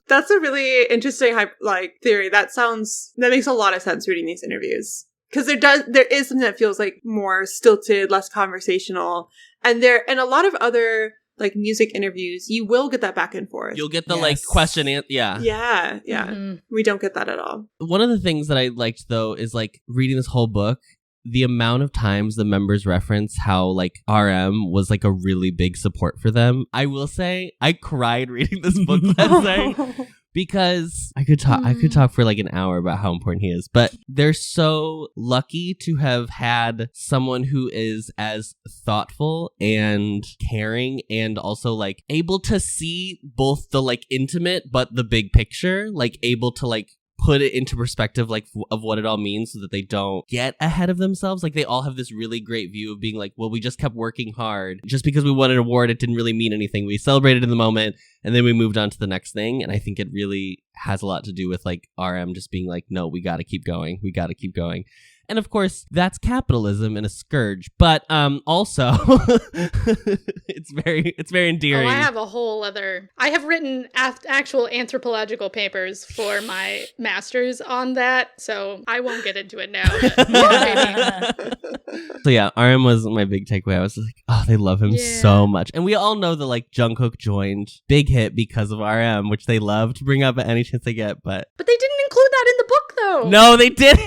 That's a really interesting theory. That makes a lot of sense reading these interviews. Because there is something that feels like more stilted, less conversational. And a lot of other like music interviews, you will get that back and forth. You'll get the like question and yeah. Yeah. Mm-hmm. We don't get that at all. One of the things that I liked though is like reading this whole book, the amount of times the members reference how like RM was like a really big support for them. I will say I cried reading this book that day. Because I could talk for like an hour about how important he is, but they're so lucky to have had someone who is as thoughtful and caring and also like able to see both the like intimate but the big picture, like able to like put it into perspective like of what it all means so that they don't get ahead of themselves. Like they all have this really great view of being like, well, we just kept working hard. Just because we won an award, it didn't really mean anything. We celebrated in the moment and then we moved on to the next thing. And I think it really has a lot to do with like RM just being like, no, we got to keep going. We got to keep going. And of course, that's capitalism and a scourge. But also, it's very endearing. Oh, I have written actual anthropological papers for my master's on that, so I won't get into it now. So yeah, RM was my big takeaway. I was just like, oh, they love him so much. And we all know that like Jungkook joined, big hit because of RM, which they love to bring up at any chance they get. But they didn't include that in the book, though. No, they didn't.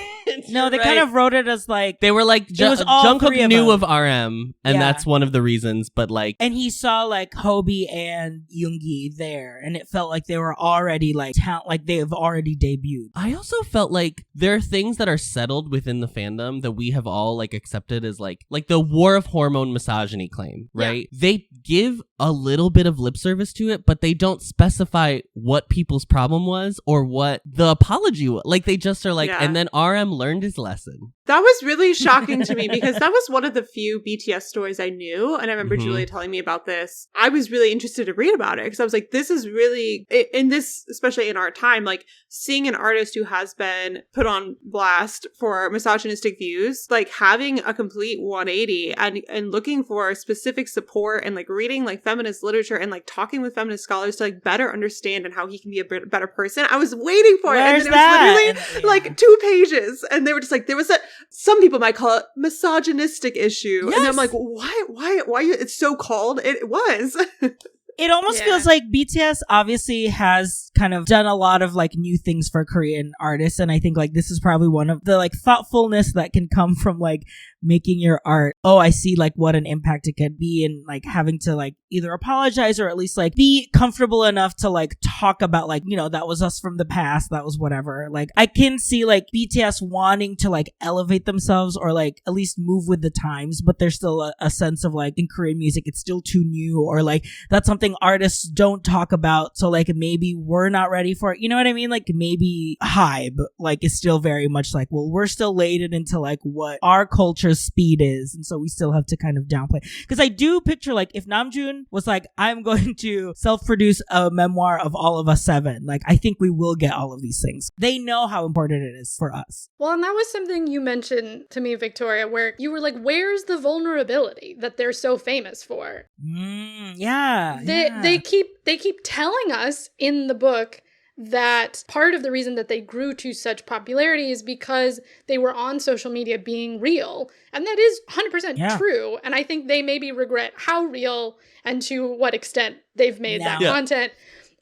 No, they kind of wrote it as like they were like Jungkook knew of RM, and that's one of the reasons. But like, and he saw like Hobie and Yoongi there, and it felt like they were already like like they have already debuted. I also felt like there are things that are settled within the fandom that we have all like accepted as like the war of hormone misogyny claim, right? Yeah. They give a little bit of lip service to it, but they don't specify what people's problem was or what the apology was. Like they just are like, and then RM learned his lesson. That was really shocking to me because that was one of the few BTS stories I knew. And I remember Julia telling me about this. I was really interested to read about it because I was like, this is really, in this, especially in our time, like seeing an artist who has been put on blast for misogynistic views, like having a complete 180 and looking for specific support and like reading like feminist literature and like talking with feminist scholars to like better understand and how he can be a better person. I was waiting for it. And then it was literally like 2 pages. And they were just like, there was some people might call it misogynistic issue. Yes. And I'm like, why? It's so called. It was. It almost feels like BTS obviously has kind of done a lot of like new things for Korean artists. And I think like this is probably one of the like thoughtfulness that can come from like making your art. Oh, I see like what an impact it could be, and like having to like either apologize or at least like be comfortable enough to like talk about like, you know, that was us from the past. That was whatever. Like I can see like BTS wanting to like elevate themselves or like at least move with the times, but there's still a sense of like in Korean music, it's still too new, or like that's something artists don't talk about. So like maybe we're not ready for it. You know what I mean? Like maybe Hybe like is still very much like, well, we're still laden into like what our culture's speed is. And so we still have to kind of downplay. Because I do picture like if Namjoon was like, I'm going to self-produce a memoir of all of us 7. Like I think we will get all of these things. They know how important it is for us. Well, and that was something you mentioned to me, Victoria, where you were like, where's the vulnerability that they're so famous for? They keep telling us in the book that part of the reason that they grew to such popularity is because they were on social media being real. And that is 100% true. And I think they maybe regret how real and to what extent they've made that content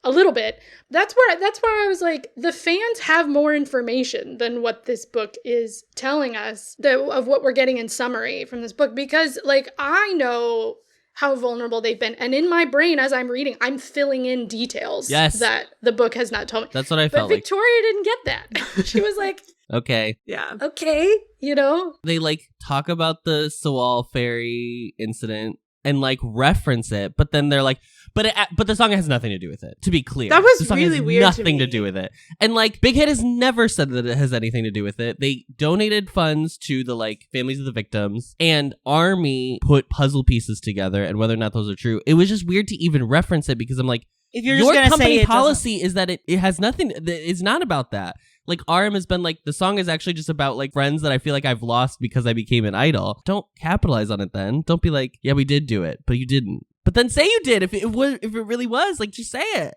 a little bit. That's where I was like, the fans have more information than what this book is telling us of what we're getting in summary from this book. Because like, I know how vulnerable they've been. And in my brain, as I'm reading, I'm filling in details that the book has not told me. That's what I felt like. But Victoria didn't get that. She was like, okay. Yeah. Okay. You know? They like talk about the Sewol ferry incident. and like reference it, but then they're like, but the song has nothing to do with it, to be clear. That was the song really has weird nothing to to do with it. And like Big Hit has never said that it has anything to do with it. They donated funds to the like families of the victims, and ARMY put puzzle pieces together, and whether or not those are true, it was just weird to even reference it, because I'm like, If you're your just gonna company say it policy is that it has nothing, it's not about that. Like RM has been like, the song is actually just about like friends that I feel like I've lost because I became an idol. Don't capitalize on it then. Don't be like, yeah, we did do it, but you didn't. But then say you did if it really was, like, just say it.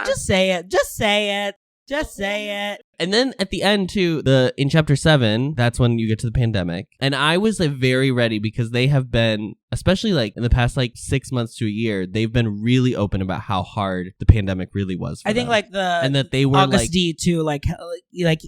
Just say it. Just say it. Just say it. And then at the end too, in chapter 7, that's when you get to the pandemic. And I was like very ready, because they have been, especially like in the past like 6 months to a year, they've been really open about how hard the pandemic really was for I think them. like and that they were August like D too, like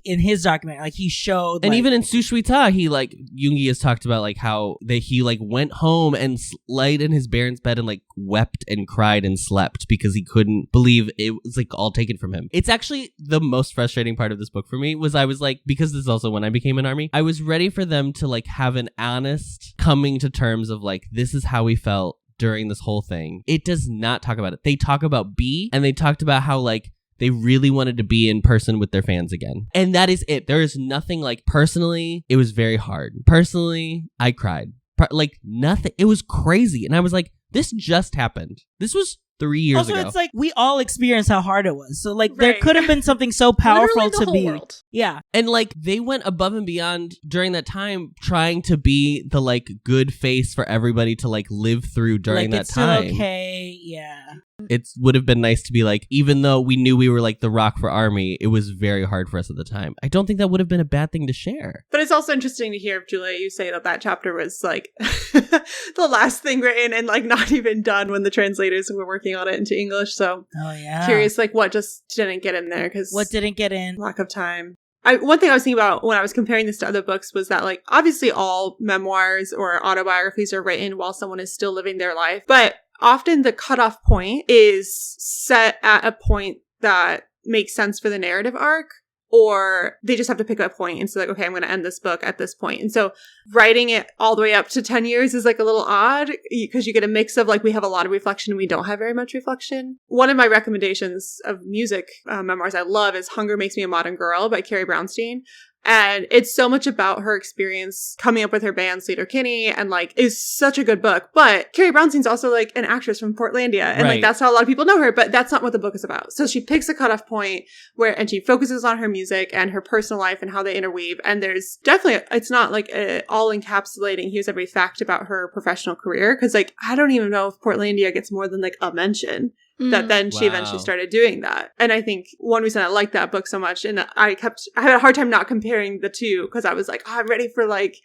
in his document, like he showed, and like, even in Sushuita, he like Yoongi has talked about like how he like went home and laid in his parents' bed and like wept and cried and slept because he couldn't believe it was like all taken from him. It's actually the most frustrating part of this book for me was I was like, because this is also when I became an ARMY, I was ready for them to like have an honest coming to terms of like, this is how we felt during this whole thing. It does not talk about it. They talk about B, and they talked about how like they really wanted to be in person with their fans again. And that is it. There is nothing like, personally, it was very hard. Personally, I cried. Like nothing. It was crazy. And I was like, this just happened. This was 3 years ago. Also, it's like we all experienced how hard it was. So like there Right. could have been something so powerful Literally the to whole be. world. Yeah. And like they went above and beyond during that time, trying to be the like good face for everybody to like live through during like, that it's time. Still okay. Yeah. It would have been nice to be like, even though we knew we were like the rock for ARMY, it was very hard for us at the time. I don't think that would have been a bad thing to share. But it's also interesting to hear, Julia, you say that chapter was like the last thing written and like not even done when the translators were working on it into English. So Oh yeah. curious, like what just didn't get in there, because What didn't get in? lack of time. One thing I was thinking about when I was comparing this to other books was that, like, obviously all memoirs or autobiographies are written while someone is still living their life, but often the cutoff point is set at a point that makes sense for the narrative arc, or they just have to pick a point and say, like, okay, I'm going to end this book at this point. And so writing it all the way up to 10 years is like a little odd, because you get a mix of like, we have a lot of reflection and we don't have very much reflection. One of my recommendations of music memoirs I love is Hunger Makes Me a Modern Girl by Carrie Brownstein. And it's so much about her experience coming up with her band, Sleater Kinney, and like, is such a good book. But Carrie Brownstein's also like an actress from Portlandia. And Right. like, that's how a lot of people know her, but that's not what the book is about. So she picks a cutoff point and she focuses on her music and her personal life and how they interweave. And there's definitely, it's not like all encapsulating, here's every fact about her professional career. Cause like, I don't even know if Portlandia gets more than like a mention. That then she eventually started doing that. And I think one reason I liked that book so much, and I had a hard time not comparing the two, because I was like, oh, I'm ready for like,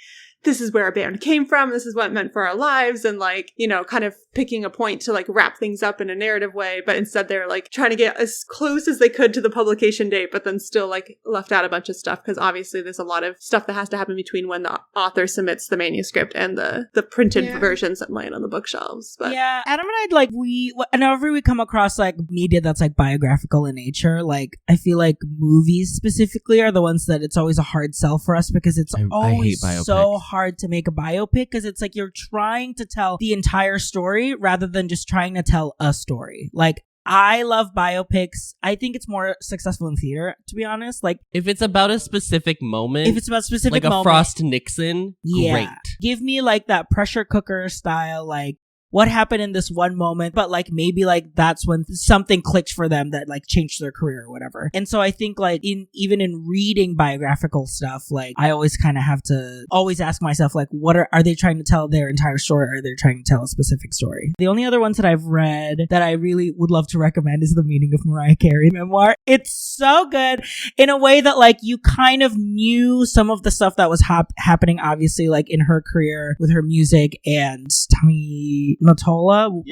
this is where our band came from, this is what it meant for our lives, and like, you know, kind of picking a point to like wrap things up in a narrative way, but instead they're like trying to get as close as they could to the publication date, but then still like left out a bunch of stuff, because obviously there's a lot of stuff that has to happen between when the author submits the manuscript and the printed versions that land on the bookshelves. But yeah, Adam and I, like, whenever we come across like media that's like biographical in nature, like I feel like movies specifically are the ones that it's always a hard sell for us, because it's always I hate biopics. so hard to make a biopic, because it's like you're trying to tell the entire story rather than just trying to tell a story. Like, I love biopics. I think it's more successful in theater, to be honest. Like, If it's about a specific moment, if it's about a specific like a moment, Frost Nixon, great. Give me like that pressure cooker style, like what happened in this one moment, but like maybe like that's when something clicked for them that like changed their career or whatever. And so I think like even in reading biographical stuff, like I always kind of have to always ask myself, like, what are they trying to tell their entire story, or are they trying to tell a specific story? The only other ones that I've read that I really would love to recommend is The Meaning of Mariah Carey memoir. It's so good in a way that like you kind of knew some of the stuff that was happening, obviously, like in her career with her music, and Tommy Mottola,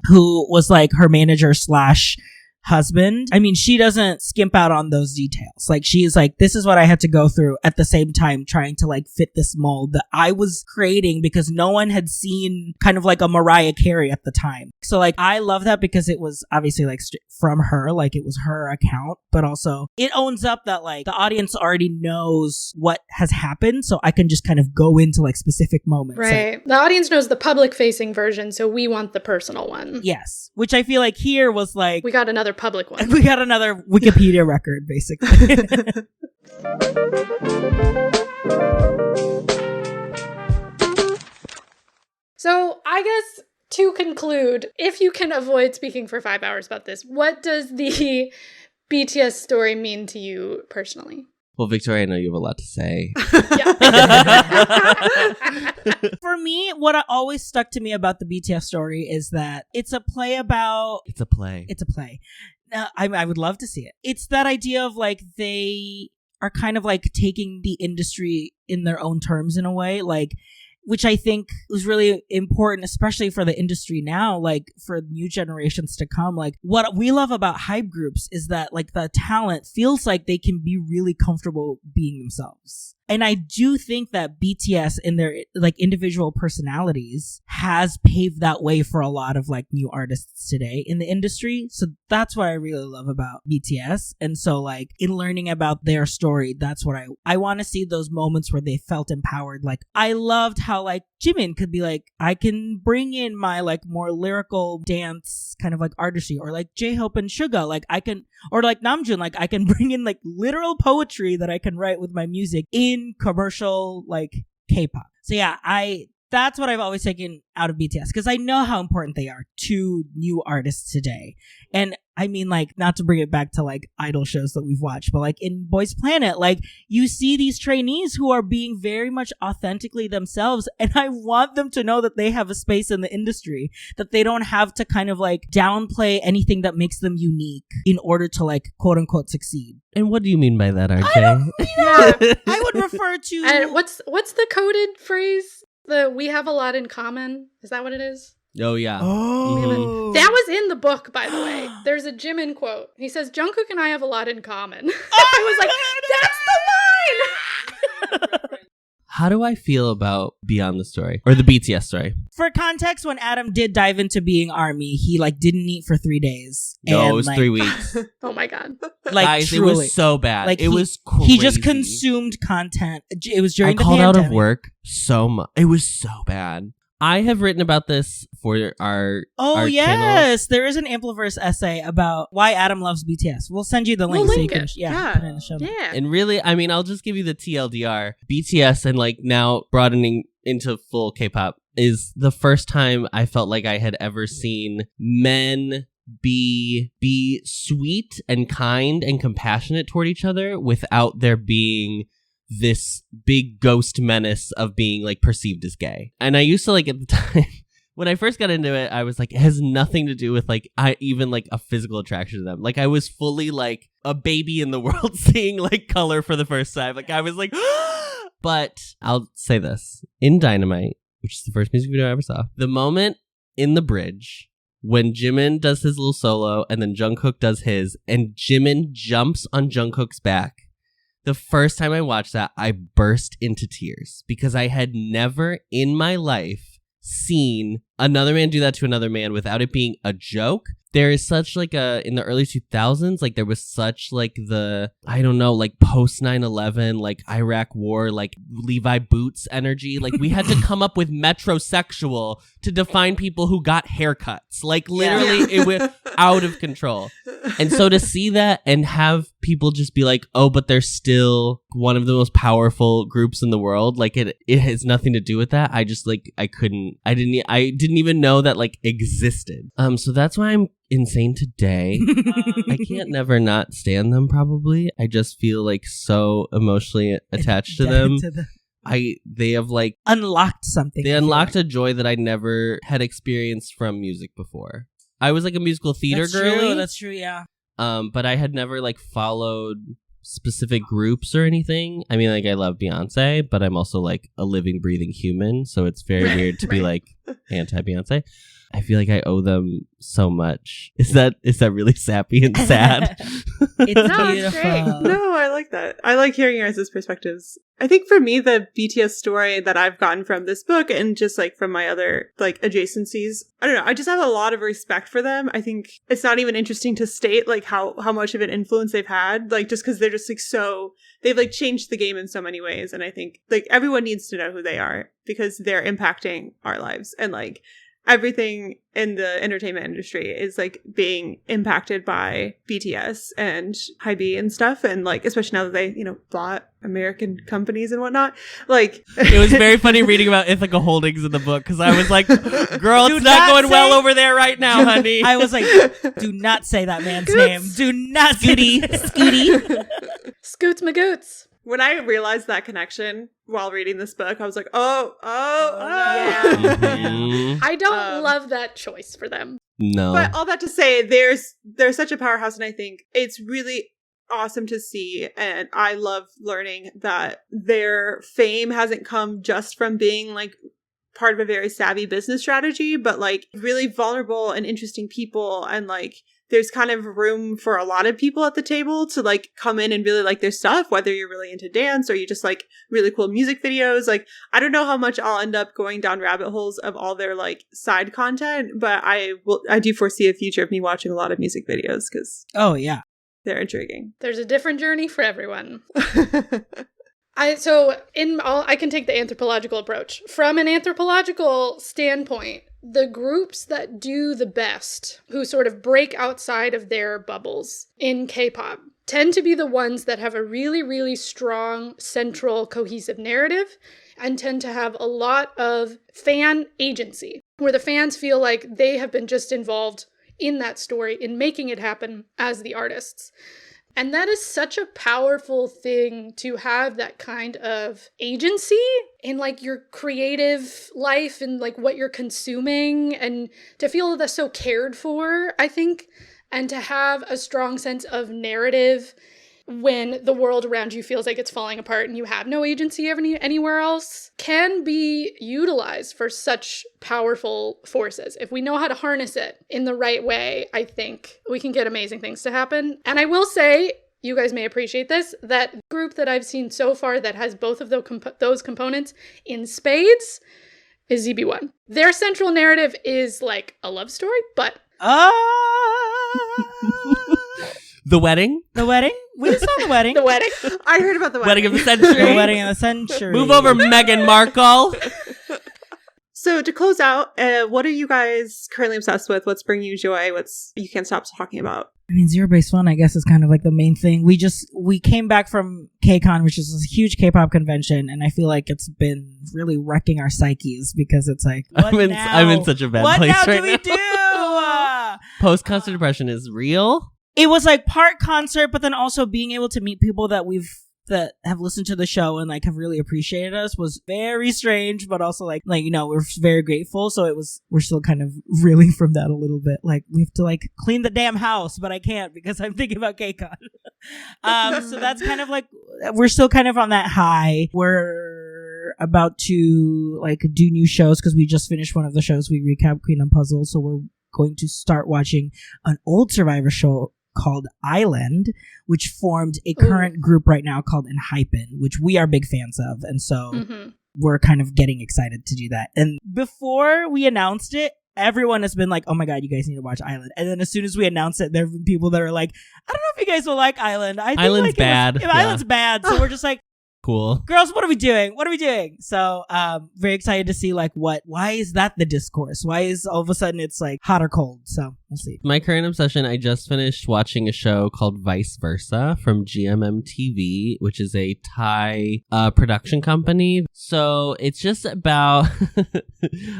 who was like her manager / husband, I mean, she doesn't skimp out on those details. Like, she's like, this is what I had to go through at the same time trying to like fit this mold that I was creating because no one had seen kind of like a Mariah Carey at the time. So like, I love that because it was obviously like from her, like it was her account, but also it owns up that like the audience already knows what has happened. So I can just kind of go into like specific moments. Right. Like, the audience knows the public facing version, so we want the personal one. yes. Which I feel like here was like, We got another public one. we got another Wikipedia record, basically. So I guess to conclude, if you can avoid speaking for 5 hours about this, what does the BTS story mean to you personally? Well, Victoria, I know you have a lot to say. For me, what always stuck to me about the BTS story is that it's a play about... It's a play. It's a play. I would love to see it. It's that idea of like they are kind of like taking the industry in their own terms in a way, like, which I think was really important, especially for the industry now, like for new generations to come. Like what we love about hype groups is that like the talent feels like they can be really comfortable being themselves. And I do think that BTS in their like individual personalities has paved that way for a lot of like new artists today in the industry. So that's what I really love about BTS. And so like in learning about their story, that's what I want to see those moments where they felt empowered. Like I loved how like Jimin could be like, I can bring in my like more lyrical dance kind of like artistry, or like J-Hope and Suga, like I can, or like Namjoon, like I can bring in like literal poetry that I can write with my music in commercial like K-pop. So yeah, that's what I've always taken out of BTS, because I know how important they are to new artists today. And I mean, like, not to bring it back to like idol shows that we've watched, but like in Boys Planet, like you see these trainees who are being very much authentically themselves. And I want them to know that they have a space in the industry, that they don't have to kind of like downplay anything that makes them unique in order to like quote unquote succeed. And what do you mean by that, RJ? I would refer to... And what's the coded phrase? We have a lot in common. Is that what it is? Oh, yeah. Oh. That was in the book, by the way. There's a Jimin quote. He says, Jungkook and I have a lot in common. I was like, that's the line! How do I feel about Beyond the Story? Or the BTS story? For context, when Adam did dive into being ARMY, he like didn't eat for 3 days. No, and, it was like, 3 weeks. Oh my god. Like, Guys, truly. it was so bad. Like, it was crazy. He just consumed content. It was during the called pandemic. out of work so much. It was so bad. I have written about this for our channel. Yes, there is an Ampliverse essay about why Adam loves BTS. We'll send you the link. We'll so link you can, it. yeah, put it in the show notes. Yeah. And really, I mean, I'll just give you the TLDR. BTS and like now broadening into full K-pop is the first time I felt like I had ever seen men be sweet and kind and compassionate toward each other without there being this big ghost menace of being like perceived as gay. And I used to like at the time when I first got into it, I was like, it has nothing to do with like even like a physical attraction to them. Like I was fully like a baby in the world seeing like color for the first time. Like I was like, but I'll say this, in Dynamite, which is the first music video I ever saw, the moment in the bridge when Jimin does his little solo and then Jungkook does his, and Jimin jumps on Jungkook's back. The first time I watched that, I burst into tears because I had never in my life seen another man do that to another man without it being a joke. There is such like in the early 2000s, like there was such like I don't know, like post 9/11, like Iraq war, like Levi Boots energy. Like we had to come up with metrosexual to define people who got haircuts. Like literally it was out of control. And so to see that and have people just be like, oh, but they're still one of the most powerful groups in the world. Like it has nothing to do with that. I just like, I didn't even know that like existed. So that's why I'm insane today. I can't never not stand them probably. I just feel like so emotionally attached to them. They have like unlocked something. They unlocked a joy that I never had experienced from music before. I was like a musical theater girly. That's true, yeah. But I had never like followed specific groups or anything. I mean, like I love Beyonce, but I'm also like a living, breathing human, so it's very weird to be like anti-Beyonce. I feel like I owe them so much. Is that really sappy and sad? It's No, beautiful. it's great. No, I like that. I like hearing your guys' perspectives. I think for me, the BTS story that I've gotten from this book and just like from my other like adjacencies, I don't know. I just have a lot of respect for them. I think it's not even interesting to state like how much of an influence they've had, like just because they're just like they've like changed the game in so many ways. And I think like everyone needs to know who they are because they're impacting our lives, and like everything in the entertainment industry is like being impacted by BTS and Hybe and stuff. And like, especially now that they, bought American companies and whatnot. Like, it was very funny reading about Ithaca Holdings in the book because I was like, girl, it's Do not not going say- well over there right now, honey. I was like, do not say that man's name. Do not Scooty. Scooty. Scoots magoots. when I realized that connection while reading this book, I was like, oh. Yeah. Mhm. I don't love that choice for them. No. But all that to say, they're such a powerhouse, and I think it's really awesome to see, and I love learning that their fame hasn't come just from being like part of a very savvy business strategy, but like really vulnerable and interesting people, and like there's kind of room for a lot of people at the table to like come in and really like their stuff, whether you're really into dance or you just like really cool music videos. Like, I don't know how much I'll end up going down rabbit holes of all their like side content, but I do foresee a future of me watching a lot of music videos because Oh, yeah. they're intriguing. There's a different journey for everyone. I can take the anthropological approach. From an anthropological standpoint, the groups that do the best, who sort of break outside of their bubbles in K-pop, tend to be the ones that have a really, really strong, central, cohesive narrative and tend to have a lot of fan agency, where the fans feel like they have been just involved in that story, in making it happen as the artists. And that is such a powerful thing, to have that kind of agency in like your creative life and like what you're consuming, and to feel that's so cared for, I think, and to have a strong sense of narrative when the world around you feels like it's falling apart and you have no agency anywhere else, can be utilized for such powerful forces. If we know how to harness it in the right way, I think we can get amazing things to happen. And I will say, you guys may appreciate this, that group that I've seen so far that has both of those components in spades is ZB1. Their central narrative is like a love story, but The wedding? The wedding? We saw the wedding. the wedding. I heard about the Wedding wedding. of the century? The wedding of the century. Move over, Meghan Markle. So to close out, what are you guys currently obsessed with? What's bringing you joy? What's you can't stop talking about? I mean, Zero Base One, I guess, is kind of like the main thing. We came back from KCON, which is a huge K-pop convention, and I feel like it's been really wrecking our psyches because it's like, what now? I'm in such a bad what place now right do we now. do? Post-concert depression is real. It was like part concert, but then also being able to meet people that have listened to the show and like have really appreciated us was very strange, but also like we're very grateful. So we're still kind of reeling from that a little bit. Like, we have to like clean the damn house, but I can't because I'm thinking about KCON. So that's kind of like, we're still kind of on that high. We're about to like do new shows because we just finished one of the shows. We recapped Queen on Puzzle, so we're going to start watching an old Survivor show called Island, which formed a current group right now called Enhypen, which we are big fans of, and so we're kind of getting excited to do that. And before we announced it, everyone has been like, oh my god, you guys need to watch Island. And then as soon as we announced it, there have been people that are like, I don't know if you guys will like Island. I think Island's bad. Island's bad. So we're just like, Cool. girls, what are we doing? So very excited to see like why is that the discourse? Why is all of a sudden it's like hot or cold? So we'll see. My current obsession, I just finished watching a show called Vice Versa from GMM TV, which is a Thai production company. So it's just about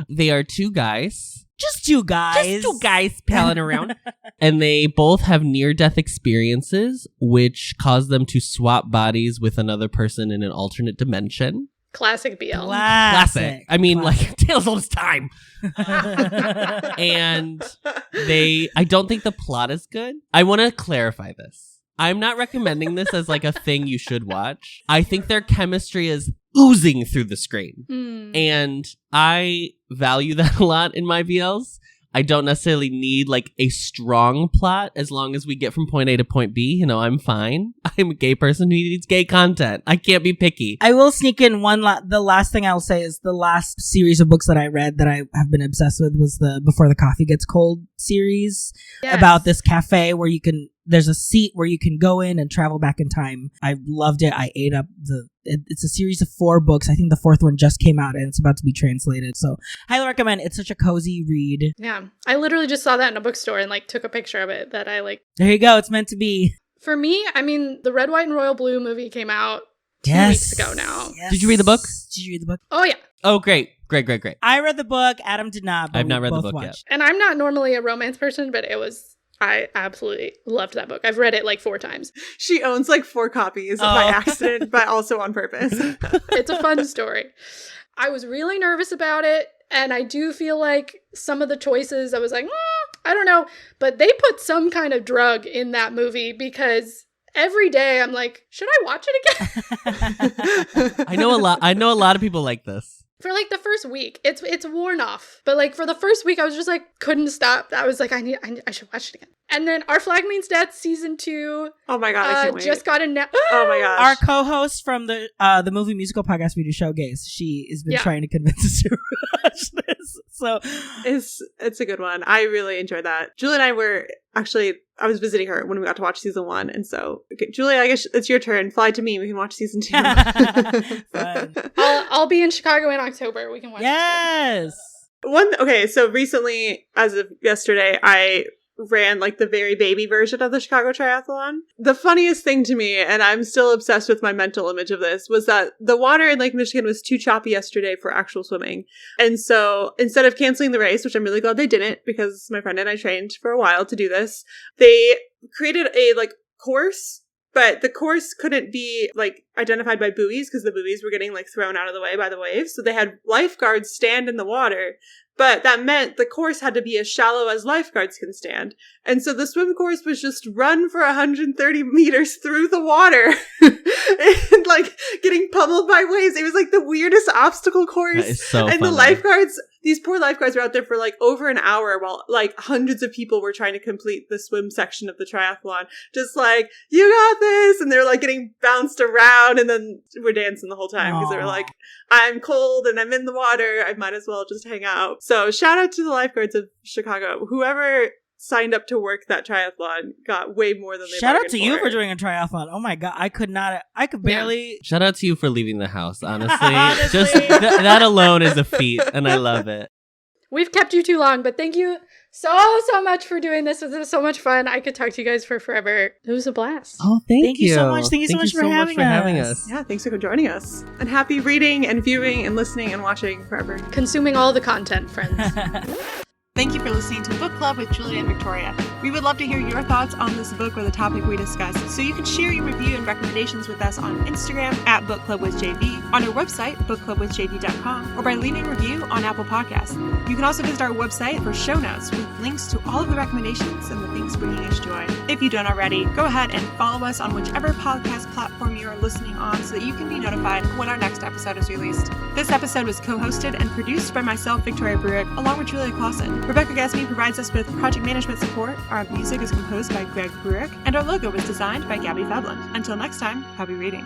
they are two guys. Just two guys palling around. And they both have near-death experiences, which cause them to swap bodies with another person in an alternate dimension. Classic BL. Classic. I mean, like, Tales all this time. And I don't think the plot is good. I want to clarify this. I'm not recommending this as like a thing you should watch. I think their chemistry is oozing through the screen. And I value that a lot in my BLs. I don't necessarily need like a strong plot as long as we get from point A to point B. You know, I'm fine. I'm a gay person who needs gay content. I can't be picky. I will sneak in the last thing I'll say is the last series of books that I read that I have been obsessed with was the Before the Coffee Gets Cold series about this cafe where there's a seat where you can go in and travel back in time. I loved it. I ate up it's a series of 4 books. I think the 4th one just came out and it's about to be translated. So highly recommend. It's such a cozy read. Yeah. I literally just saw that in a bookstore and like took a picture of it that I like. There you go. It's meant to be. For me, I mean, the Red, White, and Royal Blue movie came out 2 weeks ago now. Yes. Did you read the book? Did you read the book? Oh, yeah. Oh, great. I read the book. Adam did not. I've not read the book yet. And I'm not normally a romance person, but I absolutely loved that book. I've read it like 4 times. She owns like 4 copies by accident, but also on purpose. It's a fun story. I was really nervous about it. And I do feel like some of the choices, I was like, I don't know. But they put some kind of drug in that movie because every day I'm like, should I watch it again? I know a lot of people like this. For like the first week, it's worn off. But like for the first week, I was just like, couldn't stop. I was like, I should watch it again. And then Our Flag Means Death season 2. Oh my god, I can't wait. Just got a Oh my gosh. Our co-host from the movie musical podcast we do, Showgaze, she has been trying to convince us to watch this. So it's a good one. I really enjoyed that. Julie and I were actually, I was visiting her when we got to watch season 1, and so Julie, I guess it's your turn. Fly to me. We can watch season 2. I'll be in Chicago in October. We can watch. Yes. Okay, so recently, as of yesterday, I ran like the very baby version of the Chicago Triathlon. The funniest thing to me, and I'm still obsessed with my mental image of this, was that the water in Lake Michigan was too choppy yesterday for actual swimming. And so instead of canceling the race, which I'm really glad they didn't because my friend and I trained for a while to do this, they created a like course, but the course couldn't be like identified by buoys because the buoys were getting like thrown out of the way by the waves. So they had lifeguards stand in the water. But that meant the course had to be as shallow as lifeguards can stand. And so the swim course was just run for 130 meters through the water and like getting pummeled by waves. It was like the weirdest obstacle course. That is so and funny. The lifeguards, these poor lifeguards were out there for like over an hour while like hundreds of people were trying to complete the swim section of the triathlon. Just like, you got this. And they're like getting bounced around and then we're dancing the whole time because they were like, I'm cold and I'm in the water. I might as well just hang out. So shout out to the lifeguards of Chicago. Whoever signed up to work that triathlon got way more than they Shout out to for. you for doing a triathlon. Oh my god, I could barely. Shout out to you for leaving the house, honestly. Honestly. Just that alone is a feat, and I love it. We've kept you too long, but thank you so much for doing this. This was so much fun. I could talk to you guys for forever. It was a blast. Oh, thank you so much. Thank you so much for having us. Yeah, thanks for joining us. And happy reading and viewing and listening and watching forever. Consuming all the content, friends. Thank you for listening to Book Club with Julie and Victoria. We would love to hear your thoughts on this book or the topic we discussed, so you can share your review and recommendations with us on Instagram at BookClubWithJV, on our website, bookclubwithjv.com, or by leaving a review on Apple Podcasts. You can also visit our website for show notes with links to all of the recommendations and the things bringing us joy. If you don't already, go ahead and follow us on whichever podcast platform you are listening on so that you can be notified when our next episode is released. This episode was co-hosted and produced by myself, Victoria Bruick, along with Julia Clausen. Rebecca Gasme provides us with project management support. Our music is composed by Greg Bruick, and our logo was designed by Gabby Fadland. Until next time, happy reading.